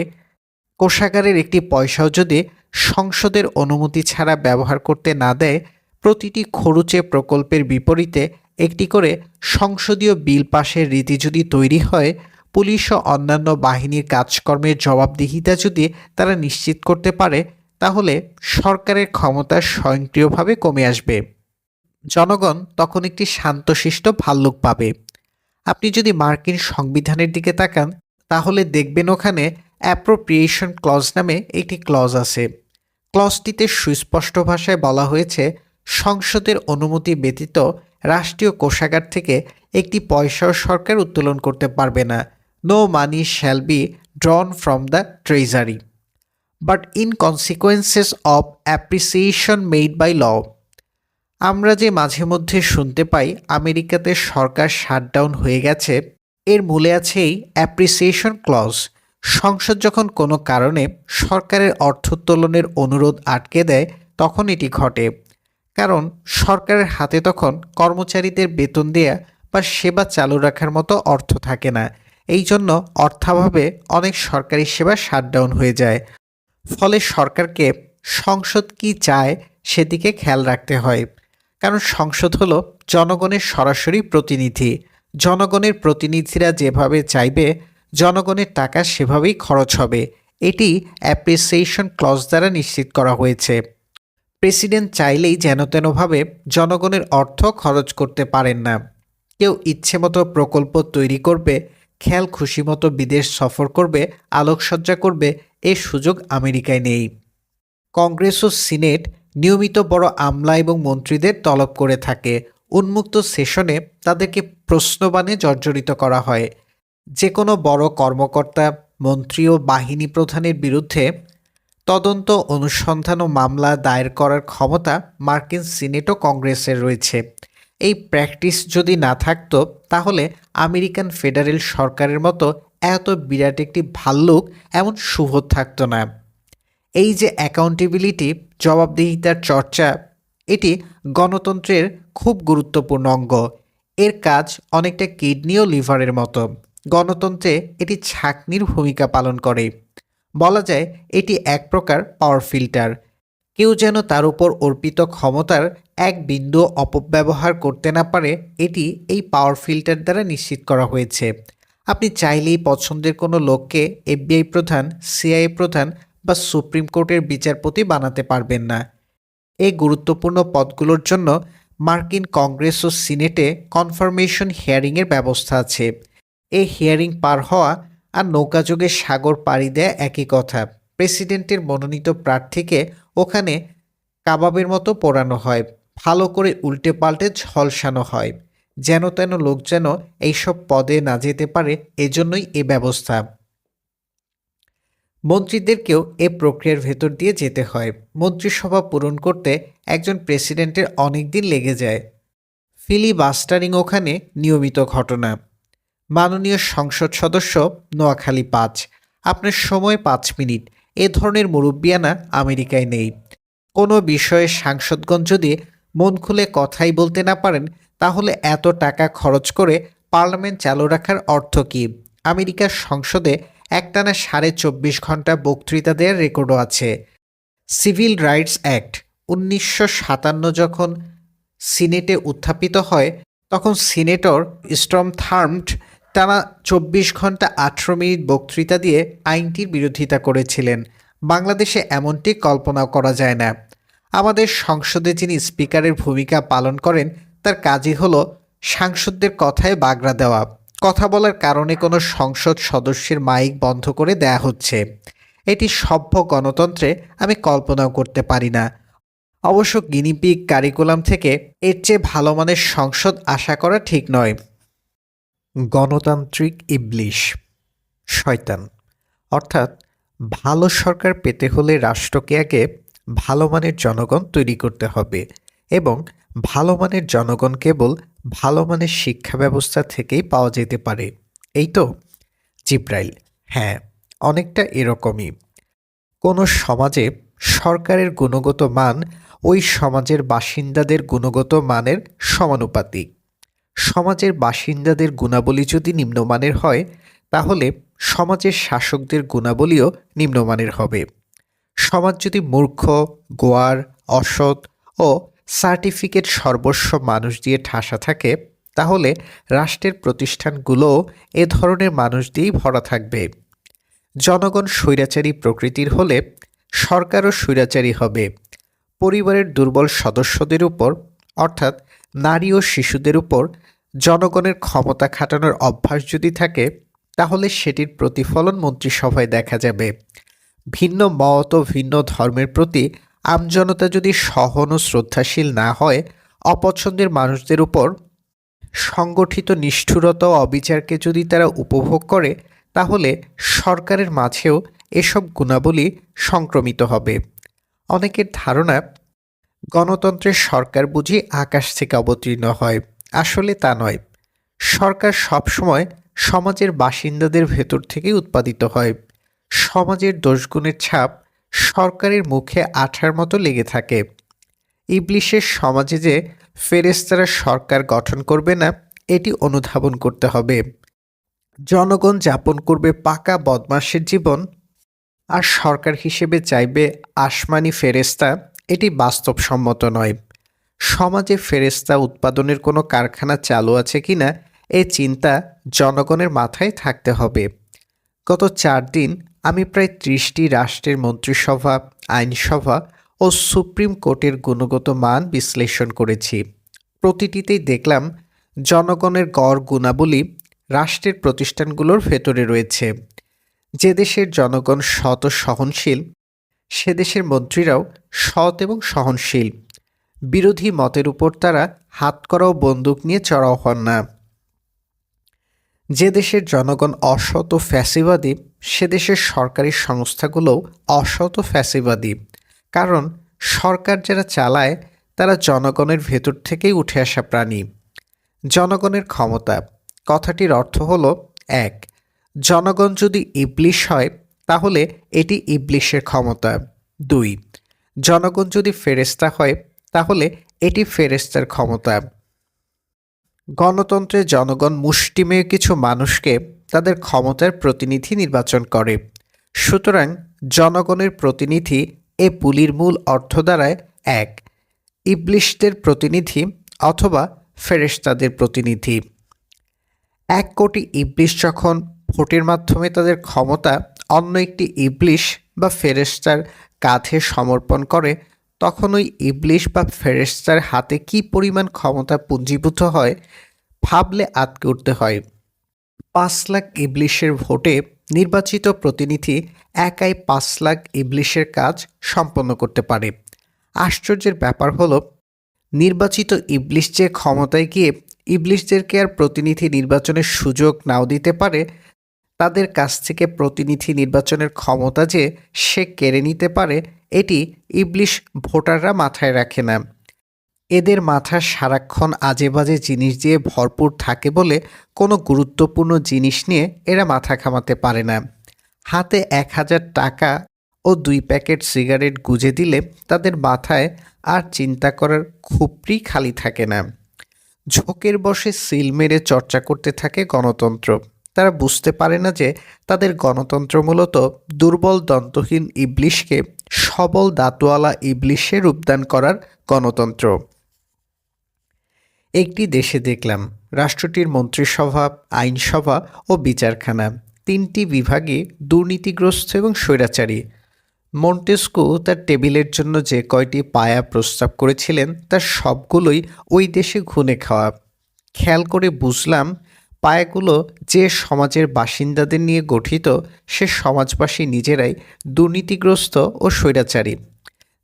S1: কোষাগারের একটি পয়সাও যদি সংসদের অনুমতি ছাড়া ব্যবহার করতে না দেয়, প্রতিটি খরুচে প্রকল্পের বিপরীতে একটি করে সংসদীয় বিল পাশের রীতি যদি তৈরি হয়, পুলিশ ও অন্যান্য বাহিনীর কাজকর্মের জবাবদিহিতা যদি তারা নিশ্চিত করতে পারে, তাহলে সরকারের ক্ষমতা স্বয়ংক্রিয়ভাবে কমে আসবে। জনগণ তখন একটি শান্তশিষ্ট ভাল্লুক পাবে। আপনি যদি মার্কিন সংবিধানের দিকে তাকান, তাহলে দেখবেন ওখানে অ্যাপ্রোপ্রিয়েশন ক্লজ নামে একটি ক্লজ আছে। ক্লজটিতে সুস্পষ্ট ভাষায় বলা হয়েছে, সংসদের অনুমতি ব্যতীত রাষ্ট্রীয় কোষাগার থেকে একটি পয়সাও সরকার উত্তোলন করতে পারবে না। No money shall be drawn from the treasury but in consequences of appreciation made by law. আমরা যে মাঝে মধ্যে শুনতে পাই আমেরিকাতে সরকার শাটডাউন হয়ে গেছে, এর মূলে আছে এই অ্যাপ্রিসিয়েশন ক্লজ। সংসদ যখন কোনো কারণে সরকারের অর্থ উত্তোলনের অনুরোধ আটকে দেয়, তখন এটি ঘটে। কারণ সরকারের হাতে তখন কর্মচারীদের বেতন দেয়া বা সেবা চালু রাখার মতো অর্থ থাকে না। এই জন্য অর্থাভাবে অনেক সরকারি সেবা শাটডাউন হয়ে যায়। ফলে সরকারকে সংসদ কি চায় সেদিকে খেয়াল রাখতে হয়। কারণ সংসদ হলো জনগণের সরাসরি প্রতিনিধি। জনগণের প্রতিনিধিরা যেভাবে চাইবে, জনগণের টাকা সেভাবেই খরচ হবে। এটি অ্যাপ্রিসিয়েশন ক্লজ দ্বারা নিশ্চিত করা হয়েছে। প্রেসিডেন্ট চাইলেই যেনতেনভাবে জনগণের অর্থ খরচ করতে পারেন না। কেউ ইচ্ছেমতো প্রকল্প তৈরি করবে, খেয়াল খুশি মতো বিদেশ সফর করবে, আলোকসজ্জা করবে, এর সুযোগ আমেরিকায় নেই। কংগ্রেস ও সিনেট নিয়মিত বড় আমলা এবং মন্ত্রীদের তলব করে থাকে। উন্মুক্ত সেশনে তাদেরকে প্রশ্নবাণে জর্জরিত করা হয়। যে কোনো বড় কর্মকর্তা, মন্ত্রী ও বাহিনী প্রধানের বিরুদ্ধে তদন্ত, অনুসন্ধান ও মামলা দায়ের করার ক্ষমতা মার্কিন সিনেট ও কংগ্রেসের রয়েছে। এই প্র্যাকটিস যদি না থাকতো, তাহলে আমেরিকান ফেডারেল সরকারের মতো এত বিরাট একটি ভাল্লুক এমন শুভ থাকতো না। এই যে অ্যাকাউন্টেবিলিটি, জবাবদিহিতার চর্চা, এটি গণতন্ত্রের খুব গুরুত্বপূর্ণ অঙ্গ। এর কাজ অনেকটা কিডনি ও লিভারের মতো। গণতন্ত্রে এটি ছাঁকনির ভূমিকা পালন করে। বলা যায় এটি এক প্রকার পাওয়ার ফিল্টার। কেউ যেন তার উপর অর্পিত ক্ষমতার এক বিন্দু অপব্যবহার করতে না পারে, এটি এই পাওয়ার ফিল্টার দ্বারা নিশ্চিত করা হয়েছে। আপনি চাইলেই পছন্দের কোনো লোককে এফবিআই প্রধান, সিআইএ প্রধান বা সুপ্রিম কোর্টের বিচারপতি বানাতে পারবেন না। এই গুরুত্বপূর্ণ পদগুলোর জন্য মার্কিন কংগ্রেস ও সিনেটে কনফার্মেশন হিয়ারিংয়ের ব্যবস্থা আছে। এই হিয়ারিং পার হওয়া আর নৌকাযোগে সাগর পাড়ি দেয়া একই কথা। প্রেসিডেন্টের মনোনীত প্রার্থীকে ওখানে কাবাবের মতো পোড়ানো হয়, ভালো করে উল্টে পাল্টে ঝলসানো হয়, যেন তেন লোক যেন এইসব পদে না যেতে পারে, এজন্যই এ ব্যবস্থা। মন্ত্রীদেরকেও এ প্রক্রিয়ার ভেতর দিয়ে যেতে হয়। মন্ত্রিসভা পূরণ করতে একজন প্রেসিডেন্টের অনেক দিন লেগে যায়। ফিলিবাস্টারিং ওখানে নিয়মিত ঘটনা। মাননীয় সংসদ সদস্য নোয়াখালী ৫, আপনার সময় ৫ মিনিট, এ ধরনের মুরব্বিয়ানা আমেরিকায় নেই। কোনো বিষয়ে সাংসদগণ যদি মন খুলে কথাই বলতে না পারেন, তাহলে এত টাকা খরচ করে পার্লামেন্ট চালু রাখার অর্থ কী? আমেরিকার সংসদে একটানা 24.5 ঘন্টা বক্তৃতা দেওয়ার রেকর্ডও আছে। সিভিল রাইটস অ্যাক্ট 1957 যখন সিনেটে উত্থাপিত হয়, তখন সিনেটর স্টর্ম থার্মড টানা 24 ঘন্টা 18 মিনিট বক্তৃতা দিয়ে আইনটির বিরোধিতা করেছিলেন। বাংলাদেশে এমনটি কল্পনাও করা যায় না। আমাদের সংসদে যিনি স্পিকারের ভূমিকা পালন করেন, তার কাজই হলো সাংসদদের কথায় বাগড়া দেওয়া। কথা বলার কারণে কোনো সংসদ সদস্যের মাইক বন্ধ করে দেয়া হচ্ছে। এটি সভ্য গণতন্ত্রে আমি কল্পনাও করতে পারি না। অবশ্য গিনিপিগ কারিকুলাম থেকে এর চেয়ে ভালো মানের সংসদ আশা করা ঠিক নয়। গণতান্ত্রিক ইবলিশ, শয়তান। অর্থাৎ ভালো সরকার পেতে হলে রাষ্ট্রকে আগে ভালো মানের জনগণ তৈরি করতে হবে, এবং ভালো মানের জনগণ কেবল ভালো মানের শিক্ষা ব্যবস্থা থেকেই পাওয়া যেতে পারে। এই তো জিব্রাইল। হ্যাঁ, অনেকটা এরকমই। কোনো সমাজে সরকারের গুণগত মান ওই সমাজের বাসিন্দাদের গুণগত মানের সমানুপাতিক। সমাজের বাসিন্দাদের গুণাবলী যদি নিম্নমানের হয়, তাহলে সমাজের শাসকদের গুণাবলীও নিম্নমানের হবে। সমাজ যদি মূর্খ, গোয়ার, অসৎ ও সার্টিফিকেট সর্বস্ব মানুষ দিয়ে ঠাসা থাকে, তাহলে রাষ্ট্রের প্রতিষ্ঠানগুলোও এ ধরনের মানুষ দিয়েই ভরা থাকবে। জনগণ স্বৈরাচারী প্রকৃতির হলে সরকারও স্বৈরাচারী হবে। পরিবারের দুর্বল সদস্যদের উপর, অর্থাৎ নারী ও শিশুদের উপর জনগণের ক্ষমতা খাটানোর অভ্যাস যদি থাকে, তাহলে সেটির প্রতিফলন মন্ত্রিসভায় দেখা যাবে। ভিন্ন মত ও ভিন্ন ধর্মের প্রতি আমজনতা যদি সহন ও শ্রদ্ধাশীল না হয়, অপছন্দের মানুষদের উপর সংগঠিত নিষ্ঠুরতা ও অবিচারকে যদি তারা উপভোগ করে, তাহলে সরকারের মাঝেও এসব গুণাবলী সংক্রমিত হবে। অনেকের ধারণা গণতন্ত্রের সরকার বুঝি আকাশ থেকে অবতীর্ণ হয়। আসলে তা নয়। সরকার সবসময় সমাজের বাসিন্দাদের ভেতর থেকেই উৎপাদিত হয়। সমাজের দোষগুণের ছাপ সরকারের মুখে আঠার মতো লেগে থাকে। ইবলিশের সমাজে যে ফেরেশতারা সরকার গঠন করবে না, এটি অনুধাবন করতে হবে। জনগণ যাপন করবে পাকা বদমাশের জীবন, আর সরকার হিসেবে চাইবে আসমানি ফেরেশতা, এটি বাস্তবসম্মত নয়। সমাজে ফেরেশতা উৎপাদনের কোনো কারখানা চালু আছে কিনা এই চিন্তা জনগণের মাথায় থাকতে হবে। গত 4 দিন আমি প্রায় 30টি রাষ্ট্রের মন্ত্রিসভা, আইনসভা ও সুপ্রিম কোর্টের গুণগত মান বিশ্লেষণ করেছি। প্রতিটিতেই দেখলাম জনগণের গড় গুণাবলী রাষ্ট্রের প্রতিষ্ঠানগুলোর ভেতরে রয়েছে। যে দেশের জনগণ সৎ ও সহনশীল, সে দেশের মন্ত্রীরাও সৎ এবং সহনশীল। বিরোধী মতের উপর তারা হাতকড়া ও বন্দুক নিয়ে চড়াও হন না। যে দেশের জনগণ অসৎ ও ফ্যাসিবাদী, সে দেশের সরকারি সংস্থাগুলোও অসৎ ও ফ্যাসিবাদী। কারণ সরকার যারা চালায় তারা জনগণের ভেতর থেকেই উঠে আসা প্রাণী। জনগণের ক্ষমতা কথাটির অর্থ হল 1. জনগণ যদি ইবলিশ হয়, তাহলে এটি ইবলিশের ক্ষমতা। 2. জনগণ যদি ফেরেশতা হয়, তাহলে এটি ফেরেশতার ক্ষমতা। গণতন্ত্রে জনগণ মুষ্টিমেয় কিছু মানুষকে তাদের ক্ষমতার প্রতিনিধি নির্বাচন করে। সুতরাং জনগণের প্রতিনিধি এ পুলির মূল অর্থ দ্বারায় 1. ইবলিশদের প্রতিনিধি অথবা ফেরেশতাদের প্রতিনিধি। 1 কোটি ইবলিশ যখন ভোটের মাধ্যমে তাদের ক্ষমতা অন্য একটি ইবলিশ বা ফেরেশতার কাঁধে সমর্পণ করে, তখন ওই ইবলিশ বা ফেরেশতার হাতে কী পরিমাণ ক্ষমতা পুঞ্জীভূত হয় ভাবলে আঁতকে উঠতে হয়। 5 লাখ ইবলিশের ভোটে নির্বাচিত প্রতিনিধি একাই 5 লাখ ইবলিশের কাজ সম্পন্ন করতে পারে। আশ্চর্যের ব্যাপার হলো, নির্বাচিত ইবলিশ যে ক্ষমতায় গিয়ে ইবলিশদেরকে আর প্রতিনিধি নির্বাচনের সুযোগ নাও দিতে পারে, তাদের কাছ থেকে প্রতিনিধি নির্বাচনের ক্ষমতা যে সে কেড়ে নিতে পারে, এটি ইবলিশ ভোটাররা মাথায় রাখে না। এদের মাথা সারাক্ষণ আজেবাজে জিনিস দিয়ে ভরপুর থাকে বলে কোনো গুরুত্বপূর্ণ জিনিস নিয়ে এরা মাথা ঘামাতে পারে না। হাতে 1000 টাকা ও 2 প্যাকেট সিগারেট গুজে দিলে তাদের মাথায় আর চিন্তা করার খুপড়ি খালি থাকে না। ঝোঁকের বসে সিল মেরে চর্চা করতে থাকে গণতন্ত্র। তারা বুঝতে পারে না যে তাদের গণতন্ত্র মূলত দুর্বল দন্তহীন ইবলিশকে সবল দাঁতওয়ালা ইবলিশে রূপদান করার গণতন্ত্র। একটি দেশে দেখলাম রাষ্ট্রটির মন্ত্রিসভা, আইনসভা ও বিচারখানা 3টি বিভাগে দুর্নীতিগ্রস্ত এবং স্বৈরাচারী। মন্টেস্কু তার টেবিলের জন্য যে কয়টি পায়া প্রস্তাব করেছিলেন তার সবগুলোই ওই দেশে ঘুণে খাওয়া। খেয়াল করে বুঝলাম পায়াগুলো যে সমাজের বাসিন্দাদের নিয়ে গঠিত, সে সমাজবাসী নিজেরাই দুর্নীতিগ্রস্ত ও স্বৈরাচারী।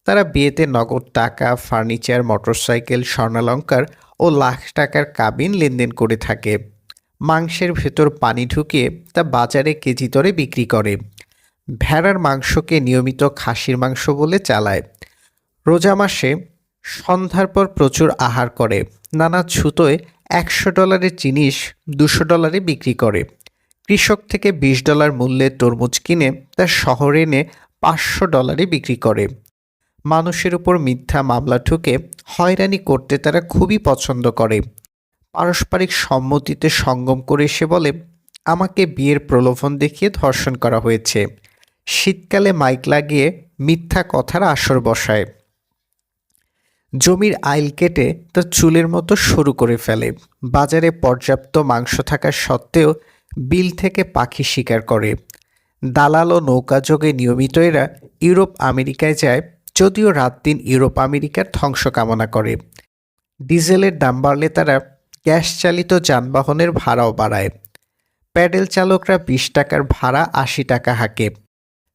S1: তারা বিয়েতে নগদ টাকা, ফার্নিচার, মোটরসাইকেল, স্বর্ণালঙ্কার ও লাখ টাকার কাবিন লেনদেন করে থাকে। মাংসের ভেতর পানি ঢুকিয়ে তা বাজারে কেজি দরে বিক্রি করে। ভেড়ার মাংসকে নিয়মিত খাসির মাংস বলে চালায়। রোজা মাসে সন্ধ্যার পর প্রচুর আহার করে। নানা ছুতোয় $100 জিনিস $200 বিক্রি করে। কৃষক থেকে $20 মূল্যে তরমুজ কিনে তা শহরে এনে $500 বিক্রি করে। মানুষের উপর মিথ্যা মামলা ঠুকে হয়রানি করতে তারা খুবই পছন্দ করে। পারস্পরিক সম্মতিতে সঙ্গম করে সে বলে, আমাকে বিয়ের প্রলোভন দেখিয়ে ধর্ষণ করা হয়েছে। শীতকালে মাইক লাগিয়ে মিথ্যা কথার আসর বসায়। জমির আইল কেটে তা চুলের মতো সরু করে ফেলে। বাজারে পর্যাপ্ত মাংস থাকা সত্ত্বেও বিল থেকে পাখি শিকার করে। দালাল ও নৌকাযোগে নিয়মিত এরা ইউরোপ আমেরিকায় যায়, যদিও রাত দিন ইউরোপ আমেরিকার ধ্বংস কামনা করে। ডিজেলের দাম বাড়লে তারা গ্যাস চালিত যানবাহনের ভাড়াও বাড়ায়। প্যাডেল চালকরা 20 টাকার ভাড়া 80 টাকা হাঁকে।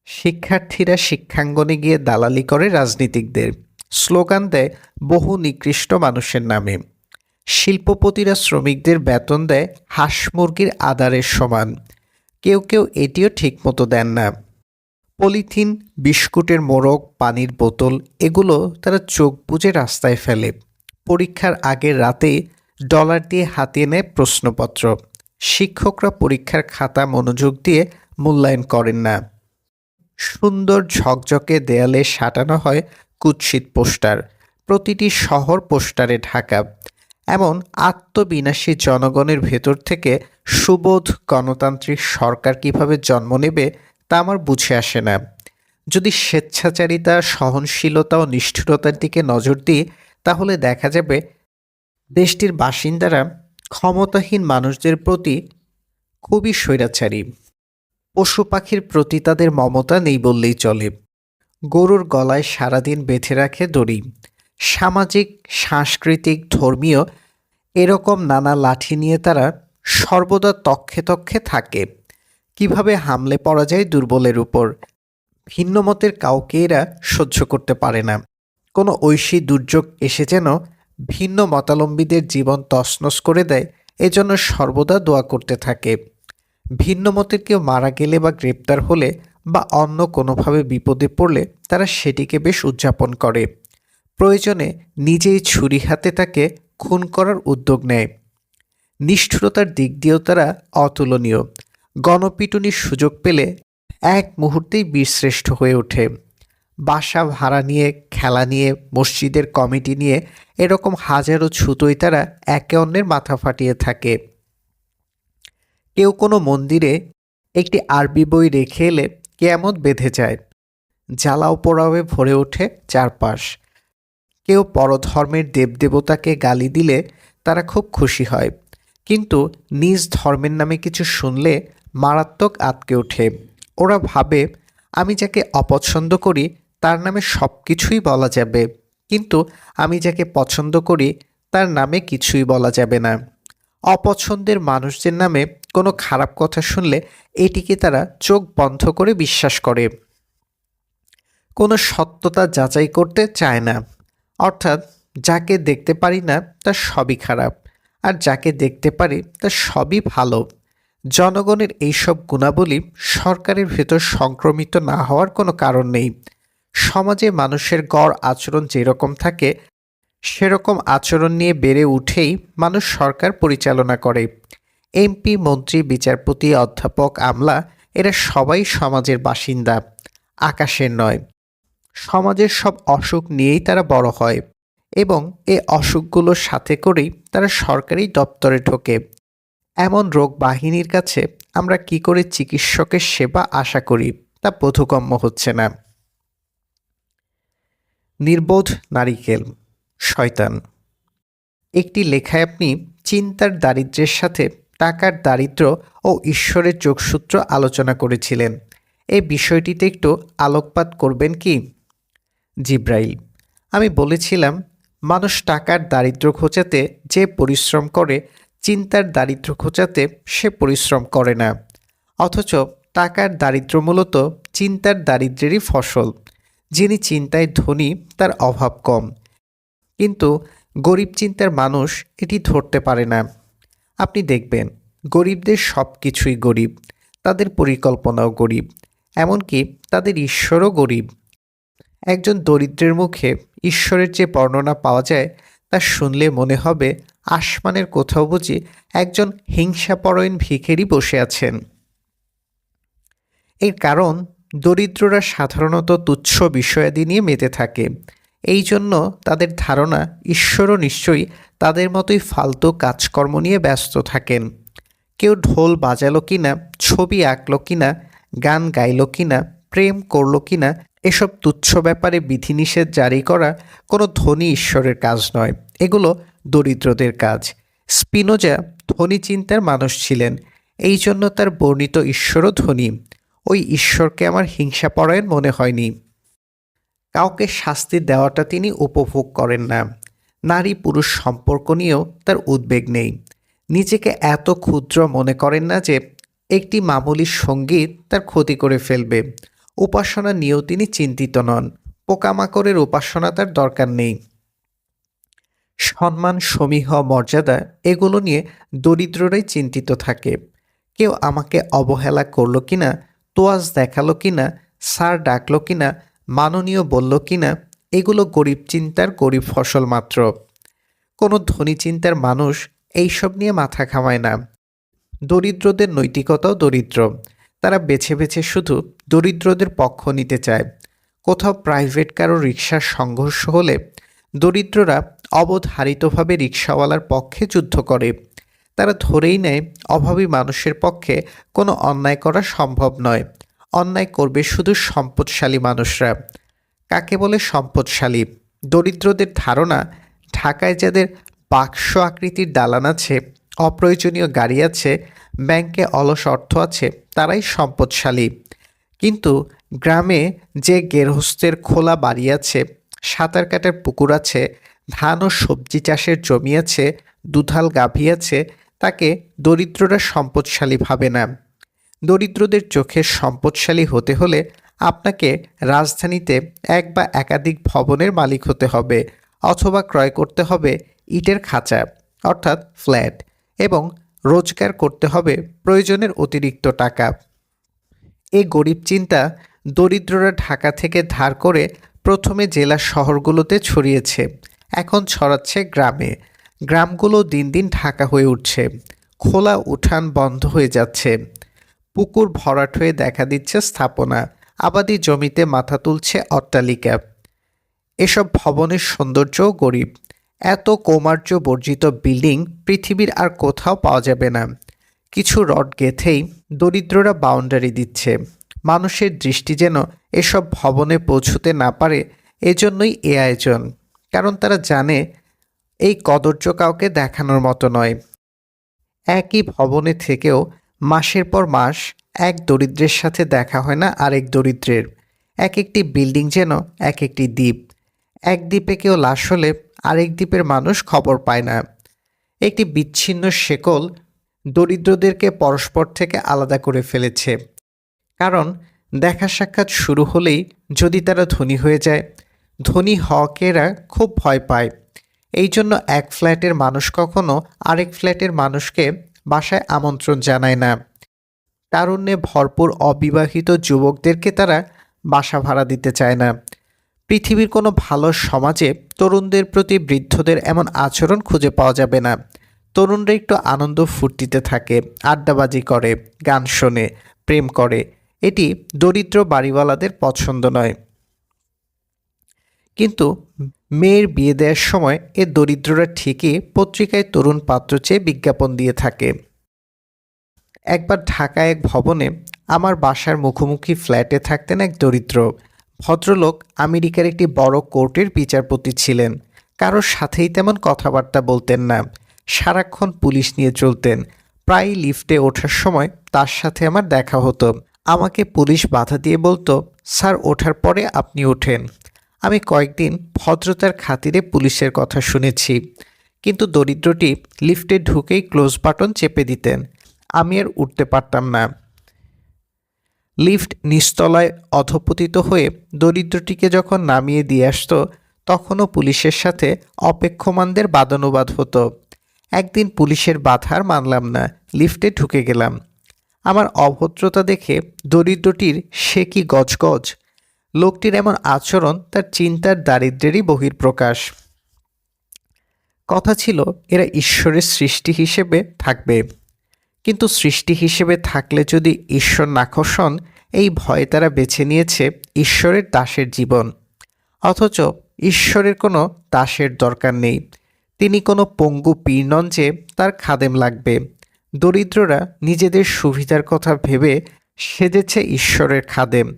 S1: শিক্ষার্থীরা শিক্ষাঙ্গনে গিয়ে দালালি করে রাজনীতিকদের, স্লোগান দেয় বহু নিকৃষ্ট মানুষের নামে। শিল্পপতিরা শ্রমিকদের বেতন দেয় হাঁস মুরগির আদারের সমান। কেউ কেউ এটিও ঠিকমতো দেন না। পলিথিন, বিস্কুটের মোড়ক, পানির বোতল এগুলো তারা চোখ বুজে রাস্তায় ফেলে। পরীক্ষার আগের রাতেই ডলার দিয়ে হাতিয়ে নেয় প্রশ্নপত্র। শিক্ষকরা পরীক্ষার খাতা মনোযোগ দিয়ে মূল্যায়ন করেন না। সুন্দর ঝকঝকে দেয়ালে সাঁটানো হয় কুৎসিত পোস্টার। প্রতিটি শহর পোস্টারে ঢাকা। এমন আত্মবিনাশী জনগণের ভেতর থেকে সুবোধ গণতান্ত্রিক সরকার কিভাবে জন্ম নেবে তা আমার বুঝে আসে না। যদি স্বেচ্ছাচারিতা, সহনশীলতা ও নিষ্ঠুরতার দিকে নজর দিই, তাহলে দেখা যাবে দেশটির বাসিন্দারা ক্ষমতাহীন মানুষদের প্রতি খুবই স্বৈরাচারী। পশু পাখির প্রতি তাদের মমতা নেই বললেই চলে। গরুর গলায় সারাদিন বেঁধে রাখে দড়ি। সামাজিক, সাংস্কৃতিক, ধর্মীয় এরকম নানা লাঠি নিয়ে তারা সর্বদা তক্ষে তক্ষে থাকে। কিভাবে হামলে পড়া যায় দুর্বলের উপর। ভিন্ন মতের কাউকে এরা সহ্য করতে পারে না। কোনো ঐশী দুর্যোগ এসে যেন ভিন্ন মতাবলম্বীদের জীবন তছনছ করে দেয়, এজন্য সর্বদা দোয়া করতে থাকে। ভিন্ন মতের কেউ মারা গেলে বা গ্রেপ্তার হলে বা অন্য কোনোভাবে বিপদে পড়লে তারা সেটিকে বেশ উদযাপন করে। প্রয়োজনে নিজেই ছুরি হাতে তাকে খুন করার উদ্যোগ নেয়। নিষ্ঠুরতার দিক দিয়েও তারা অতুলনীয়। গণপিটুনির সুযোগ পেলে এক মুহূর্তেই বীরশ্রেষ্ঠ হয়ে ওঠে। বাসা ভাড়া নিয়ে, খেলা নিয়ে, মসজিদের কমিটি নিয়ে এরকম হাজারো ছুতোয় তারা একে অন্যের মাথা ফাটিয়ে থাকে। কেউ কোনো মন্দিরে একটি আরবি বই রেখে এলে কেয়ামত বেঁধে যায়। জ্বালাও পোড়াওয়ে ভরে ওঠে চারপাশ। কেউ পরধর্মের দেবদেবতাকে গালি দিলে তারা খুব খুশি হয়, কিন্তু নিজ ধর্মের নামে কিছু শুনলে মারাত্মক আঁতকে ওঠে। ওরা ভাবে আমি যাকে অপছন্দ করি তার নামে সব কিছুই বলা যাবে, কিন্তু আমি যাকে পছন্দ করি তার নামে কিছুই বলা যাবে না। অপছন্দের মানুষদের নামে কোনো খারাপ কথা শুনলে এটিকে তারা চোখ বন্ধ করে বিশ্বাস করে। কোনো সত্যতা যাচাই করতে চায় না। অর্থাৎ যাকে দেখতে পারি না তার সবই খারাপ, আর যাকে দেখতে পারি তার সবই ভালো। জনগণের এইসব গুণাবলী সরকারের ভেতর সংক্রমিত না হওয়ার কোনো কারণ নেই। সমাজে মানুষের গড় আচরণ যেরকম থাকে সেরকম আচরণ নিয়ে বেড়ে উঠেই মানুষ সরকার পরিচালনা করে। এমপি, মন্ত্রী, বিচারপতি, অধ্যাপক, আমলা এরা সবাই সমাজের বাসিন্দা, আকাশের নয়। সমাজের সব অসুখ নিয়েই তারা বড় হয় এবং এই অসুখগুলোর সাথে করেই তারা সরকারি দপ্তরে ঢোকে। এমন রোগ বাহিনীর কাছে আমরা কি করে চিকিৎসকের সেবা আশা করি তা বোধগম্য হচ্ছে না। নির্বোধ নারিকেল, শয়তান। একটি লেখায় আপনি চিন্তার দারিদ্র্যের সাথে টাকার দারিদ্র্য ও ঈশ্বরের যোগসূত্র আলোচনা করেছিলেন। এই বিষয়টিতে একটু আলোকপাত করবেন কি? জিব্রাইল: আমি বলেছিলাম, মানুষ টাকার দারিদ্র্য ঘোচাতে যে পরিশ্রম করে, চিন্তার দারিদ্র্য ঘোচাতে সে পরিশ্রম করে না। অথচ টাকার দারিদ্র্য মূলত চিন্তার দারিদ্র্যেরই ফসল। যিনি চিন্তায় ধনী তার অভাব কম, কিন্তু গরিব চিন্তার মানুষ এটি ধরতে পারে না। আপনি দেখবেন গরিবদের সব কিছুই গরিব, তাদের পরিকল্পনাও গরিব, এমনকি তাদের ঈশ্বরও গরিব। একজন দরিদ্রের মুখে ঈশ্বরের যে বর্ণনা পাওয়া যায় তা শুনলে মনে হবে আসমানের কোথাও বুঝি একজন হিংসাপরায়ণ ভিখারি বসে আছেন। এর কারণ দরিদ্ররা সাধারণত তুচ্ছ বিষয়াদি নিয়ে মেতে থাকে। এই জন্য তাদের ধারণা ঈশ্বরও নিশ্চয়ই তাদের মতোই ফালতু কাজকর্ম নিয়ে ব্যস্ত থাকেন। কেউ ঢোল বাজালো কিনা, ছবি আঁকলো কিনা, গান গাইলো কিনা, প্রেম করলো কিনা, এসব তুচ্ছ ব্যাপারে বিধিনিষেধ জারি করা কোনো ধনী ঈশ্বরের কাজ নয়, এগুলো দরিদ্রদের কাজ। স্পিনোজা ধনী চিন্তার মানুষ ছিলেন, এই জন্য তার বর্ণিত ঈশ্বরও ধনী। ওই ঈশ্বরকে আমার হিংসাপরায়ণ মনে হয়নি। কাউকে শাস্তি দেওয়াটা তিনি উপভোগ করেন না। নারী পুরুষ সম্পর্ক নিয়েও তার উদ্বেগ নেই। নিজেকে এত ক্ষুদ্র মনে করেন না যে একটি মামুলি সঙ্গীত তার ক্ষতি করে ফেলবে। উপাসনা নিয়েও তিনি চিন্তিত নন। পোকামাকড়ের উপাসনা তার দরকার নেই। সম্মান, সমীহ, মর্যাদা এগুলো নিয়ে দরিদ্ররাই চিন্তিত থাকে। কেউ আমাকে অবহেলা করলো কিনা, তোয়াজ দেখালো কিনা, স্যার ডাকলো কিনা, মাননীয় বলল কিনা, এগুলো গরিব চিন্তার গরিব ফসল মাত্র। কোনো ধনী চিন্তার মানুষ এইসব নিয়ে মাথা ঘামায় না। দরিদ্রদের নৈতিকতাও দরিদ্র। তারা বেছে বেছে শুধু দরিদ্রদের পক্ষ নিতে চায়। কোথাও প্রাইভেট কারো রিকশার সংঘর্ষ হলে দরিদ্ররা অবধারিতভাবে রিকশাওয়ালার পক্ষে যুদ্ধ করে। তারা ধরেই নেয় অভাবী মানুষের পক্ষে কোনো অন্যায় করা সম্ভব নয়। অন্যায় করবে শুধু সম্পদশালী মানুষরা। কাকে বলে সম্পদশালী? দরিদ্রদের ধারণা, ঢাকায় যাদের বাক্স আকৃতির দালান আছে, অপ্রয়োজনীয় গাড়ি আছে, ব্যাংকে অলস অর্থ আছে, তারাই সম্পদশালী। কিন্তু গ্রামে যে গেরহস্থের খোলা বাড়ি আছে, সাঁতার কাটার পুকুর আছে, ধান ও সবজি চাষের জমি আছে, দুধাল গাভী আছে, তাকে দরিদ্ররা সম্পদশালী ভাবে না। দরিদ্রদের চোখে সম্পদশালী হতে হলে আপনাকে রাজধানীতে এক বা একাধিক ভবনের মালিক হতে হবে, অথবা ক্রয় করতে হবে ইটের খাঁচা অর্থাৎ ফ্ল্যাট, এবং রোজগার করতে হবে প্রয়োজনের অতিরিক্ত টাকা। এই গরিব চিন্তা দরিদ্ররা ঢাকা থেকে ধার করে প্রথমে জেলা শহরগুলোতে ছড়িয়েছে, এখন ছড়াচ্ছে গ্রামে। গ্রামগুলো দিন দিন ঢাকা হয়ে উঠছে। খোলা উঠান বন্ধ হয়ে যাচ্ছে। পুকুর ভরাট হয়ে দেখা দিচ্ছে স্থাপনা। আবাদি জমিতে মাথা তুলছে অট্টালিকা। এসব ভবনের সৌন্দর্যও গরিব। এত কৌমার্য বর্জিত বিল্ডিং পৃথিবীর আর কোথাও পাওয়া যাবে না। কিছু রড গেথেই দরিদ্ররা বাউন্ডারি দিচ্ছে। মানুষের দৃষ্টি যেন এসব ভবনে পৌঁছতে না পারে, এজন্যই এ আয়োজন। কারণ তারা জানে এই কদর্য কাউকে দেখানোর মতো নয়। একই ভবনে থেকেও মাসের পর মাস এক দরিদ্রের সাথে দেখা হয় না আরেক দরিদ্রের। এক একটি বিল্ডিং যেন এক একটি দ্বীপ। এক দ্বীপে কেউ লাশ হলে আরেক দ্বীপের মানুষ খবর পায় না। একটি বিচ্ছিন্ন শেকল দরিদ্রদেরকে পরস্পর থেকে আলাদা করে ফেলেছে। কারণ দেখা সাক্ষাৎ শুরু হলেই যদি তারা ধনী হয়ে যায়, ধনী হওয়াকে এরা খুব ভয় পায়। এই জন্য এক ফ্ল্যাটের মানুষ কখনো আরেক ফ্ল্যাটের মানুষকে বাসায় আমন্ত্রণ জানায় না। তারুণ্যে ভরপুর অবিবাহিত যুবকদেরকে তারা বাসা ভাড়া দিতে চায় না। পৃথিবীর কোনো ভালো সমাজে তরুণদের প্রতি বৃদ্ধদের এমন আচরণ খুঁজে পাওয়া যাবে না। তরুণরা একটু আনন্দ ফুর্তিতে থাকে, আড্ডাবাজি করে, গান শোনে, প্রেম করে। এটি দরিদ্র বাড়িওয়ালাদের পছন্দ নয়। কিন্তু মেয়ের বিয়ে দেওয়ার সময় এ দরিদ্ররা ঠিকই পত্রিকায় তরুণ পাত্র চেয়ে বিজ্ঞাপন দিয়ে থাকে। একবার ঢাকায় এক ভবনে আমার বাসার মুখোমুখি ফ্ল্যাটে থাকতেন এক দরিদ্র ভদ্রলোক। আমেরিকার একটি বড় কোর্টের বিচারপতি ছিলেন। কারোর সাথেই তেমন কথাবার্তা বলতেন না। সারাক্ষণ পুলিশ নিয়ে চলতেন। প্রায় লিফটে ওঠার সময় তার সাথে আমার দেখা হতো। আমাকে পুলিশ বাধা দিয়ে বলতো, স্যার ওঠার পরে আপনি ওঠেন। আমি কয়েকদিন ভদ্রতার খাতিরে পুলিশের কথা শুনেছি, কিন্তু দরিদ্রটি লিফটে ঢুকেই ক্লোজ বাটন চেপে দিতেন। আমি আর উঠতে পারতাম না। লিফট নিচতলায় অধঃপতিত হয়ে দরিদ্রটিকে যখন নামিয়ে দিয়ে আসতো, তখনও পুলিশের সাথে অপেক্ষমানদের বাদানুবাদ হতো। একদিন পুলিশের বাধার মানলাম না, লিফটে ঢুকে গেলাম। আমার অভদ্রতা দেখে দরিদ্রটির সে কি গজগজ। লোকটির এমন আচরণ তার চিন্তার দারিদ্র্যেরই বহিঃপ্রকাশ। কথা ছিল এরা ঈশ্বরের সৃষ্টি হিসেবে থাকবে, কিন্তু সৃষ্টি হিসেবে থাকলে যদি ঈশ্বর নাখোশ হন, এই ভয়ে তারা বেছে নিয়েছে ঈশ্বরের দাসের জীবন। অথচ ঈশ্বরের কোনো দাসের দরকার নেই। তিনি কোনো পঙ্গু পীর নন যে তার খাদেম লাগবে। দরিদ্ররা নিজেদের সুবিধার কথা ভেবে সেজেছে ঈশ্বরের খাদেম।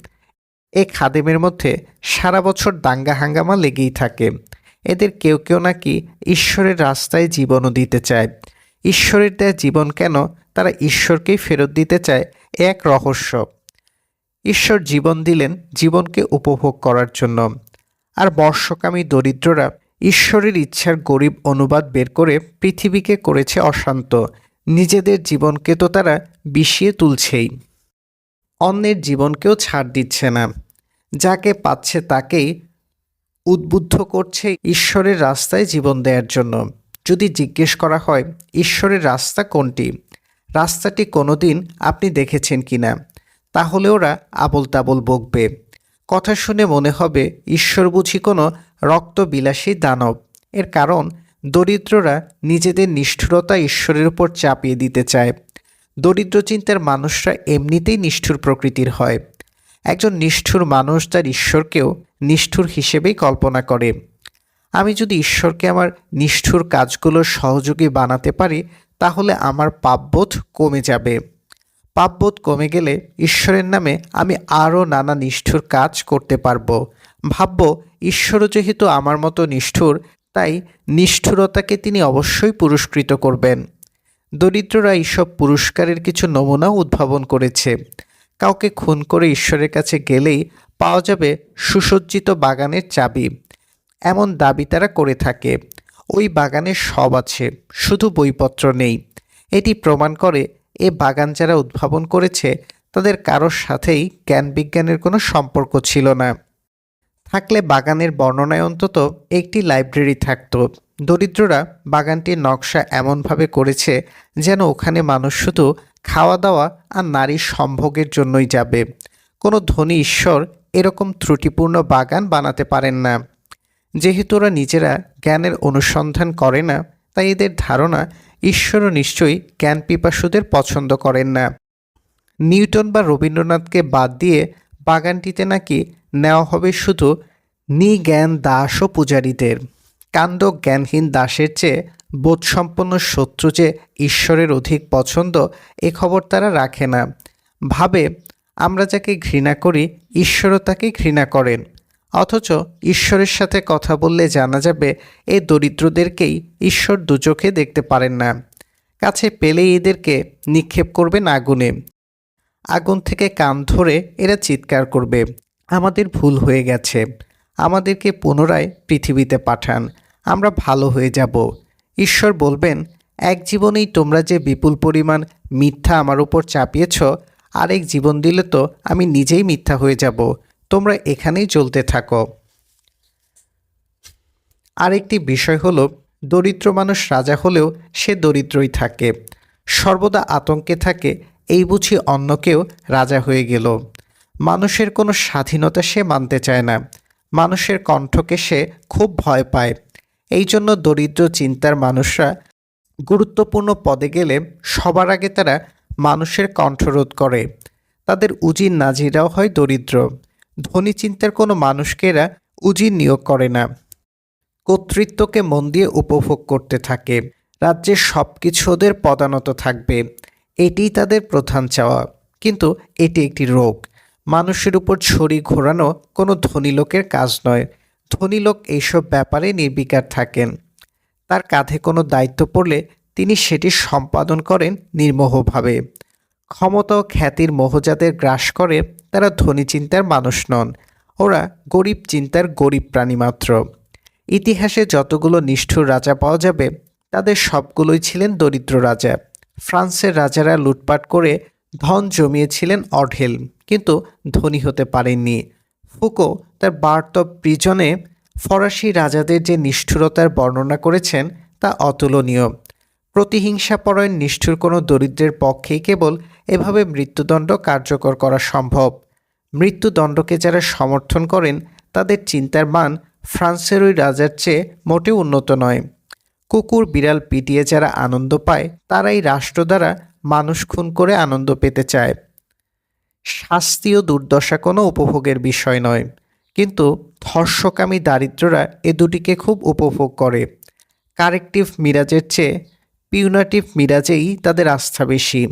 S1: এই খাদেমের মধ্যে সারা বছর দাঙ্গা হাঙ্গামা লেগেই থাকে। এদের কেউ কেউ নাকি ঈশ্বরের রাস্তায় জীবনও দিতে চায়। ঈশ্বরের দেয়া জীবন কেন তারা ঈশ্বরকেই ফেরত দিতে চায় এক রহস্য। ঈশ্বর জীবন দিলেন জীবনকে উপভোগ করার জন্য, আর বর্ষকামী দরিদ্ররা ঈশ্বরের ইচ্ছার গরিব অনুবাদ বের করে পৃথিবীকে করেছে অশান্ত। নিজেদের জীবনকে তো তারা বিষিয়ে তুলছেই, অন্যের জীবনকেও ছাড় দিচ্ছে না। যাকে পাচ্ছে তাকেই উদ্বুদ্ধ করছে ঈশ্বরের রাস্তায় জীবন দেওয়ার জন্য। যদি জিজ্ঞেস করা হয় ঈশ্বরের রাস্তা কোনটি, রাস্তাটি কোনোদিন আপনি দেখেছেন কিনা, তাহলে ওরা আবোল তাবোল বকবে। কথা শুনে মনে হবে ঈশ্বর বুঝি কোনো রক্তবিলাসী দানব। এর কারণ দরিদ্ররা নিজেদের নিষ্ঠুরতা ঈশ্বরের উপর চাপিয়ে দিতে চায়। দরিদ্র চিন্তার মানুষরা এমনিতেই নিষ্ঠুর প্রকৃতির হয়। একজন নিষ্ঠুর মানুষ তার ঈশ্বরকেও নিষ্ঠুর হিসেবেই কল্পনা করে। আমি যদি ঈশ্বরকে আমার নিষ্ঠুর কাজগুলোর সহযোগী বানাতে পারি, তাহলে আমার পাপবোধ কমে যাবে। পাপবোধ কমে গেলে ঈশ্বরের নামে আমি আরও নানা নিষ্ঠুর কাজ করতে পারবো। ভাবব ঈশ্বরও যেহেতু আমার মতো নিষ্ঠুর, তাই নিষ্ঠুরতাকে তিনি অবশ্যই পুরস্কৃত করবেন। দরিদ্ররা এইসব পুরস্কারের কিছু নমুনাও উদ্ভাবন করেছে। কাউকে খুন করে ঈশ্বরের কাছে গেলেই পাওয়া যাবে সুসজ্জিত বাগানের চাবি, এমন দাবি তারা করে থাকে। ওই বাগানে সব আছে, শুধু বইপত্র নেই। এটি প্রমাণ করে এ বাগান যারা উদ্ভাবন করেছে তাদের কারোর সাথেই জ্ঞান বিজ্ঞানের কোনো সম্পর্ক ছিল না। থাকলে বাগানের বর্ণনায় অন্তত একটি লাইব্রেরি থাকতো। দরিদ্ররা বাগানটির নকশা এমনভাবে করেছে যেন ওখানে মানুষ শুধু খাওয়া দাওয়া আর নারীর সম্ভোগের জন্যই যাবে। কোনো ধনী ঈশ্বর এরকম ত্রুটিপূর্ণ বাগান বানাতে পারেন না। যেহেতু ওরা নিজেরা জ্ঞানের অনুসন্ধান করে না, তাই এদের ধারণা ঈশ্বরও নিশ্চয়ই জ্ঞান পিপাসুদের পছন্দ করেন না। নিউটন বা রবীন্দ্রনাথকে বাদ দিয়ে বাগানটিতে নাকি নেওয়া হবে শুধু নিজ্ঞান দাস ও পূজারীদের। কাণ্ড জ্ঞানহীন দাসের চেয়ে বোধসম্পন্ন শত্রু যে ঈশ্বরের অধিক পছন্দ, এ খবর তারা রাখে না। ভাবে আমরা যাকে ঘৃণা করি ঈশ্বরও তাকে ঘৃণা করেন। অথচ ঈশ্বরের সাথে কথা বললে জানা যাবে এই দরিদ্রদেরকেই ঈশ্বর দুচোখে দেখতে পারেন না। কাছে পেলেই এদেরকে নিক্ষেপ করবেন আগুনে। আগুন থেকে কান ধরে এরা চিৎকার করবে, আমাদের ভুল হয়ে গেছে, আমাদেরকে পুনরায় পৃথিবীতে পাঠান, আমরা ভালো হয়ে যাব। ঈশ্বর বলবেন, এক জীবনেই তোমরা যে বিপুল পরিমাণ মিথ্যা আমার উপর চাপিয়েছ, আরেক জীবন দিলে তো আমি নিজেই মিথ্যা হয়ে যাব, তোমরা এখানেই চলতে থাকো। আরেকটি বিষয় হলো, দরিদ্র মানুষ রাজা হলেও সে দরিদ্রই থাকে, সর্বদা আতঙ্কে থাকে এই বুঝি অন্য কেউ রাজা হয়ে গেল। মানুষের কোনো স্বাধীনতা সে মানতে চায় না, মানুষের কণ্ঠকে সে খুব ভয় পায়। এই জন্য দরিদ্র চিন্তার মানুষরা গুরুত্বপূর্ণ পদে গেলে সবার আগে তারা মানুষের কণ্ঠরোধ করে। তাদের উজির নাজিরাও হয় দরিদ্র। ধনী চিন্তার কোনো মানুষকে এরা উজির নিয়োগ করে না, কর্তৃত্বকে মন দিয়ে উপভোগ করতে থাকে। রাজ্যের সব কিছু ওদের পদানত থাকবে, এটিই তাদের প্রধান চাওয়া। কিন্তু এটি একটি রোগ। মানুষের উপর ছড়ি ঘোরানো কোনো ধনী লোকের কাজ নয়। ধনী লোক এইসব ব্যাপারে নির্বিকার থাকেন। তার কাঁধে কোনো দায়িত্ব পড়লে তিনি সেটি সম্পাদন করেন নির্মোহভাবে। ক্ষমতা ও খ্যাতির মোহ যাদের গ্রাস করে তারা ধনী চিন্তার মানুষ নন, ওরা গরিব চিন্তার গরিব প্রাণী মাত্র। ইতিহাসে যতগুলো নিষ্ঠুর রাজা পাওয়া যাবে তাদের সবগুলোই ছিলেন দরিদ্র রাজা। ফ্রান্সের রাজারা লুটপাট করে ধন জমিয়েছিলেন অঢেল, কিন্তু ধনী হতে পারেননি। ফুকো তার বার্থ অব প্রিজনে ফরাসি রাজাদের যে নিষ্ঠুরতার বর্ণনা করেছেন তা অতুলনীয়। প্রতিহিংসাপরায়ণ নিষ্ঠুর কোনো দরিদ্রের পক্ষেই কেবল এভাবে মৃত্যুদণ্ড কার্যকর করা সম্ভব। মৃত্যুদণ্ডকে যারা সমর্থন করেন তাদের চিন্তার মান ফ্রান্সের ওই রাজার চেয়ে মোটেও উন্নত নয়। কুকুর বিড়াল পিটিয়ে যারা আনন্দ পায় তারাই রাষ্ট্র দ্বারা মানুষ খুন করে আনন্দ পেতে চায়। শাস্তি ও দুর্দশা কোনো উপভোগের বিষয় নয়, কিন্তু ধর্ষকামী দারিদ্ররা এ দুটিকে খুব উপভোগ করে। কারেক্টিভ মিরাজের চেয়ে পিউনাটিভ মিরাজেই তাদের আস্থা বেশি।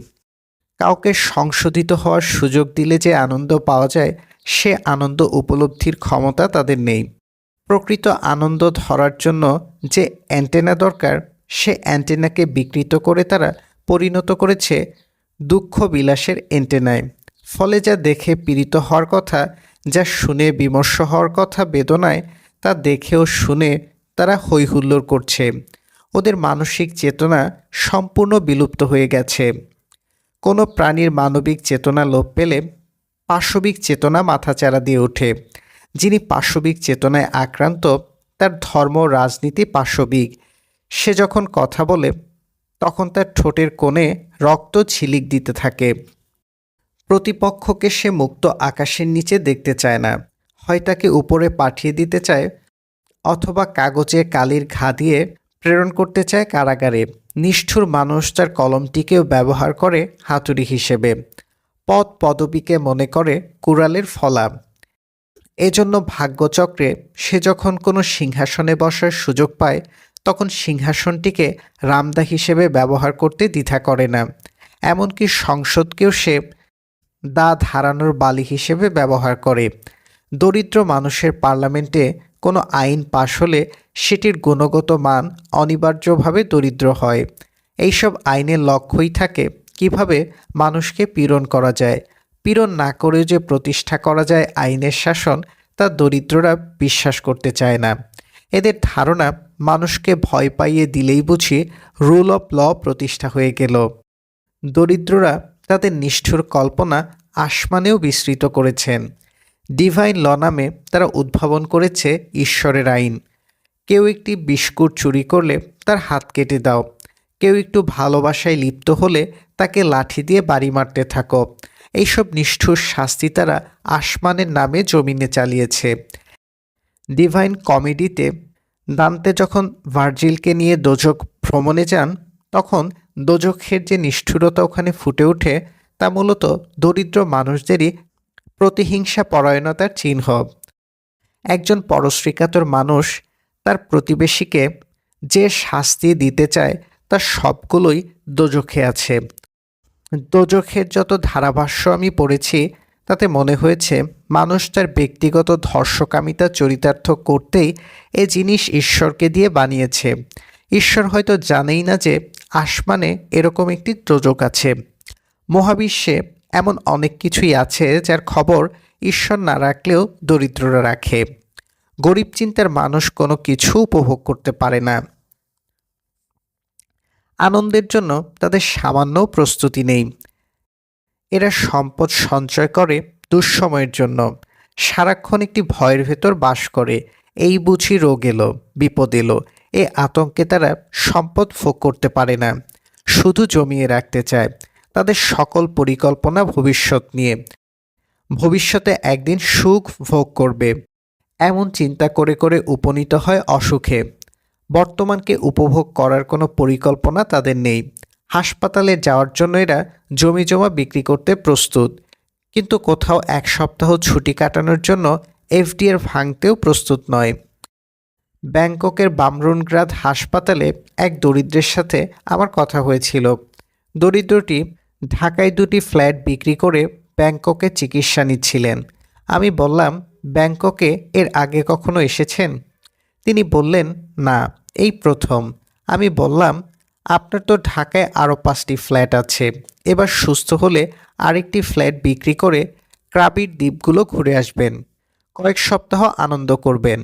S1: কাউকে সংশোধিত হওয়ার সুযোগ দিলে যে আনন্দ পাওয়া যায় সে আনন্দ উপলব্ধির ক্ষমতা তাদের নেই। প্রকৃত আনন্দ ধরার জন্য যে অ্যান্টেনা দরকার, সে অ্যান্টেনাকে বিকৃত করে তারা পরিণত করেছে দুঃখ বিলাসের অ্যান্টেনায়। ফলে যা দেখে পীড়িত হওয়ার কথা, যা শুনে বিমর্ষ হওয়ার কথা বেদনায়, তা দেখে ও শুনে তারা হইহুল্লোড় করছে। ওদের মানসিক চেতনা সম্পূর্ণ বিলুপ্ত হয়ে গেছে। কোনো প্রাণীর মানবিক চেতনা লোপ পেলে পাশবিক চেতনা মাথাচাড়া দিয়ে ওঠে। যিনি পাশবিক চেতনায় আক্রান্ত, তার ধর্ম রাজনীতি পাশবিক। সে যখন কথা বলে তখন তার ঠোঁটের কোণে রক্ত ঝিলিক দিতে থাকে। প্রতিপক্ষকে সে মুক্ত আকাশের নিচে দেখতে চায় না, হয় তাকে উপরে পাঠিয়ে দিতে চায় অথবা কাগজে কালির ঘা দিয়ে প্রেরণ করতে চায় কারাগারে। নিষ্ঠুর মানুষ তার কলমটিকেও ব্যবহার করে হাতুড়ি হিসেবে, পদ পদবীকে মনে করে কুড়ালের ফলা। এজন্য ভাগ্যচক্রে সে যখন কোনো সিংহাসনে বসার সুযোগ পায়, তখন সিংহাসনটিকে রামদা হিসেবে ব্যবহার করতে দ্বিধা করে না। এমনকি সংসদকেও সে দা ধারানোর বালি হিসেবে ব্যবহার করে। দরিদ্র মানুষের পার্লামেন্টে কোনো আইন পাশ হলে সেটির গুণগত মান অনিবার্যভাবে দরিদ্র হয়। এইসব আইনের লক্ষ্যই থাকে কিভাবে মানুষকে পীড়ন করা যায়। পীড়ন না করেও যে প্রতিষ্ঠা করা যায় আইনের শাসন, তা দরিদ্ররা বিশ্বাস করতে চায় না। এদের ধারণা মানুষকে ভয় পাইয়ে দিলেই বুঝি রুল অফ ল প্রতিষ্ঠা হয়ে গেল। দরিদ্ররা তাদের নিষ্ঠুর কল্পনা আসমানেও বিস্তৃত করেছেন। ডিভাইন ল নামে তারা উদ্ভাবন করেছে ঈশ্বরের আইন। কেউ একটি বিস্কুট চুরি করলে তার হাত কেটে দাও, কেউ একটু ভালোবাসায় লিপ্ত হলে তাকে লাঠি দিয়ে বাড়ি মারতে থাকো। এইসব নিষ্ঠুর শাস্তি তারা আসমানের নামে জমিনে চালিয়েছে। ডিভাইন কমেডিতে দান্তে যখন ভার্জিলকে নিয়ে দোজখ ভ্রমণে যান, তখন দোজখের যে নিষ্ঠুরতা ওখানে ফুটে ওঠে, তা মূলত দরিদ্র মানুষদেরই প্রতিহিংসা পরায়ণতার চিহ্ন। একজন পরশ্রীকাতর মানুষ তার প্রতিবেশীকে যে শাস্তি দিতে চায়, তার সবগুলোই দোজখে আছে। দোজখের যত ধারাভাষ্য আমি পড়েছি, তাতে মনে হয়েছে মানুষ তার ব্যক্তিগত ধর্ষকামিতা চরিতার্থ করতেই এ জিনিস ঈশ্বরকে দিয়ে বানিয়েছে। ঈশ্বর হয়তো জানেই না যে আসমানে এরকম একটি দোজখ আছে। মহাবিশ্বে এমন অনেক কিছুই আছে যার খবর ঈশ্বর না রাখলেও দরিদ্ররা রাখে। গরিব চিন্তার মানুষ কোনো কিছু উপভোগ করতে পারে না। আনন্দের জন্য তাদের সামান্য প্রস্তুতি নেই। এরা সম্পদ সঞ্চয় করে দুঃসময়ের জন্য, সারাক্ষণ একটি ভয়ের ভেতর বাস করে। এই বুঝি রোগ এলো, বিপদ এলো, এ আতঙ্কে তারা সম্পদ ভোগ করতে পারে না, শুধু জমিয়ে রাখতে চায়। তাদের সকল পরিকল্পনা ভবিষ্যৎ নিয়ে, ভবিষ্যতে একদিন সুখ ভোগ করবে, এমন চিন্তা করে করে উপনীত হয় অসুখে। বর্তমানকে উপভোগ করার কোনো পরিকল্পনা তাদের নেই। হাসপাতালে যাওয়ার জন্য এরা জমি জমা বিক্রি করতে প্রস্তুত, কিন্তু কোথাও এক সপ্তাহ ছুটি কাটানোর জন্য এফডিআর ভাঙতেও প্রস্তুত নয়। ব্যাংককের বামরুনগ্রাদ হাসপাতালে এক দরিদ্রের সাথে আমার কথা হয়েছিল। দরিদ্রটি ঢাকায় 2টি ফ্ল্যাট বিক্রি করে ব্যাংককে চিকিৎসা নিচ্ছিলেন। আমি বললাম, ব্যাংককে এর আগে কখনো এসেছেন? তিনি বললেন, না, এই প্রথম। আমি বললাম, আপনার তো ঢাকায় আরও 5টি ফ্ল্যাট আছে। এবার সুস্থ হলে আরেকটি ফ্ল্যাট বিক্রি করে ক্রাবির দ্বীপগুলো ঘুরে আসবেন, কয়েক সপ্তাহ আনন্দ করবেন।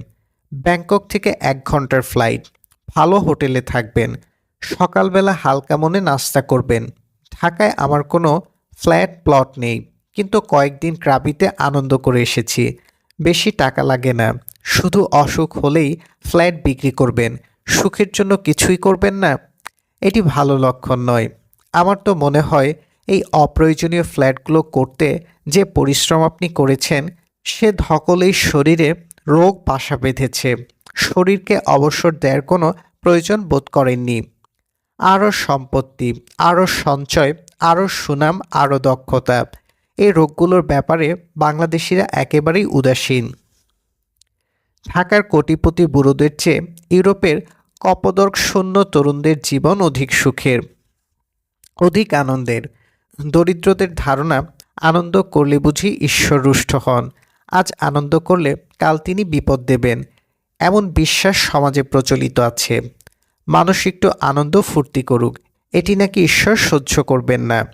S1: ব্যাংকক থেকে 1 ঘন্টার ফ্লাইট, ভালো হোটেলে থাকবেন, সকালবেলা হালকা মনে নাস্তা করবেন। ঢাকায় আমার কোনো ফ্ল্যাট প্লট নেই, কিন্তু কয়েকদিন ক্রাবিতে আনন্দ করে এসেছি। বেশি টাকা লাগে না, শুধু অসুখ হলেই ফ্ল্যাট বিক্রি করবেন, সুখের জন্য কিছুই করবেন না। এটি ভালো লক্ষণ নয়। আমার তো মনে হয় এই অপ্রয়োজনীয় ফ্ল্যাটগুলো করতে যে পরিশ্রম আপনি করেছেন, সে ধকলেই শরীরে রোগ বাসা বেঁধেছে। শরীরকে অবসর দেওয়ার কোনো প্রয়োজন বোধ করেননি। আরও সম্পত্তি, আরও সঞ্চয়, আরও সুনাম, আরও দক্ষতা, এই রোগগুলোর ব্যাপারে বাংলাদেশিরা একেবারেই উদাসীন। ঢাকার কোটিপতি বুড়োদের চেয়ে ইউরোপের কপদর্ক শূন্য তরুণদের জীবন অধিক সুখের, অধিক আনন্দের। দরিদ্রদের ধারণা, আনন্দ করলে বুঝি ঈশ্বর রুষ্ট হন, আজ আনন্দ করলে কাল তিনি বিপদ দেবেন, এমন বিশ্বাস সমাজে প্রচলিত আছে। মানুষ একটু আনন্দ ফুর্তি করুক, এটি নাকি ঈশ্বর সহ্য করবেন না।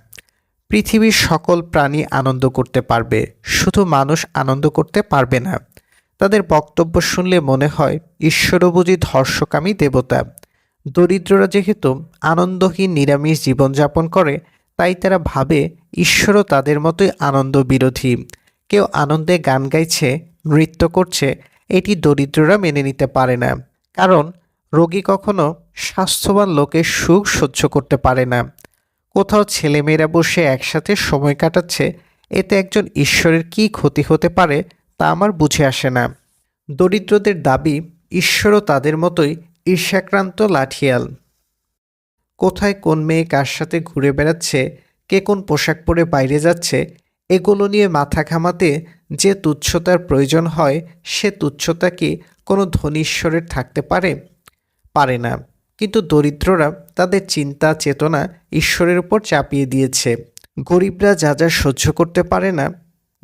S1: পৃথিবীর সকল প্রাণী আনন্দ করতে পারবে, শুধু মানুষ আনন্দ করতে পারবে না। তাদের বক্তব্য শুনলে মনে হয় ঈশ্বরও বুঝি ধর্ষকামী দেবতা। দরিদ্ররা যেহেতু আনন্দহীন নিরামিষ জীবনযাপন করে, তাই তারা ভাবে ঈশ্বরও তাদের মতোই আনন্দ বিরোধী। কেউ আনন্দে গান গাইছে, নৃত্য করছে, এটি দরিদ্ররা মেনে নিতে পারে না। কারণ রোগী কখনো স্বাস্থ্যবান লোকের সুখ সহ্য করতে পারে না। কোথাও ছেলেমেয়েরা বসে একসাথে সময় কাটাচ্ছে, এতে একজন ঈশ্বরের কী ক্ষতি হতে পারে তা আমার বুঝে আসে না। দরিদ্রদের দাবি ঈশ্বরও তাদের মতোই ঈর্ষাক্রান্ত লাঠিয়াল। কোথায় কোন মেয়ে কার সাথে ঘুরে বেড়াচ্ছে, কে কোন পোশাক পরে বাইরে যাচ্ছে, এগুলো নিয়ে মাথা ঘামাতে যে তুচ্ছতার প্রয়োজন হয়, সে তুচ্ছতা কি কোনো ধনী ঈশ্বরের থাকতে পারে? পারে না। কিন্তু দরিদ্ররা তাদের চিন্তা চেতনা ঈশ্বরের উপর চাপিয়ে দিয়েছে। গরিবরা যা যা সহ্য করতে পারে না,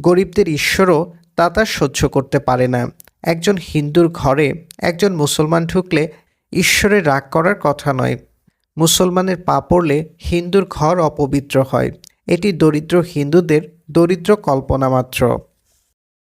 S1: গরিবদের ঈশ্বরও তা তা সহ্য করতে পারে না। একজন হিন্দুর ঘরে একজন মুসলমান ঢুকলে ঈশ্বরের রাগ করার কথা নয়। মুসলমানের পা পড়লে হিন্দুর ঘর অপবিত্র হয়। এটি দরিদ্র হিন্দুদের দরিদ্র কল্পনা মাত্র।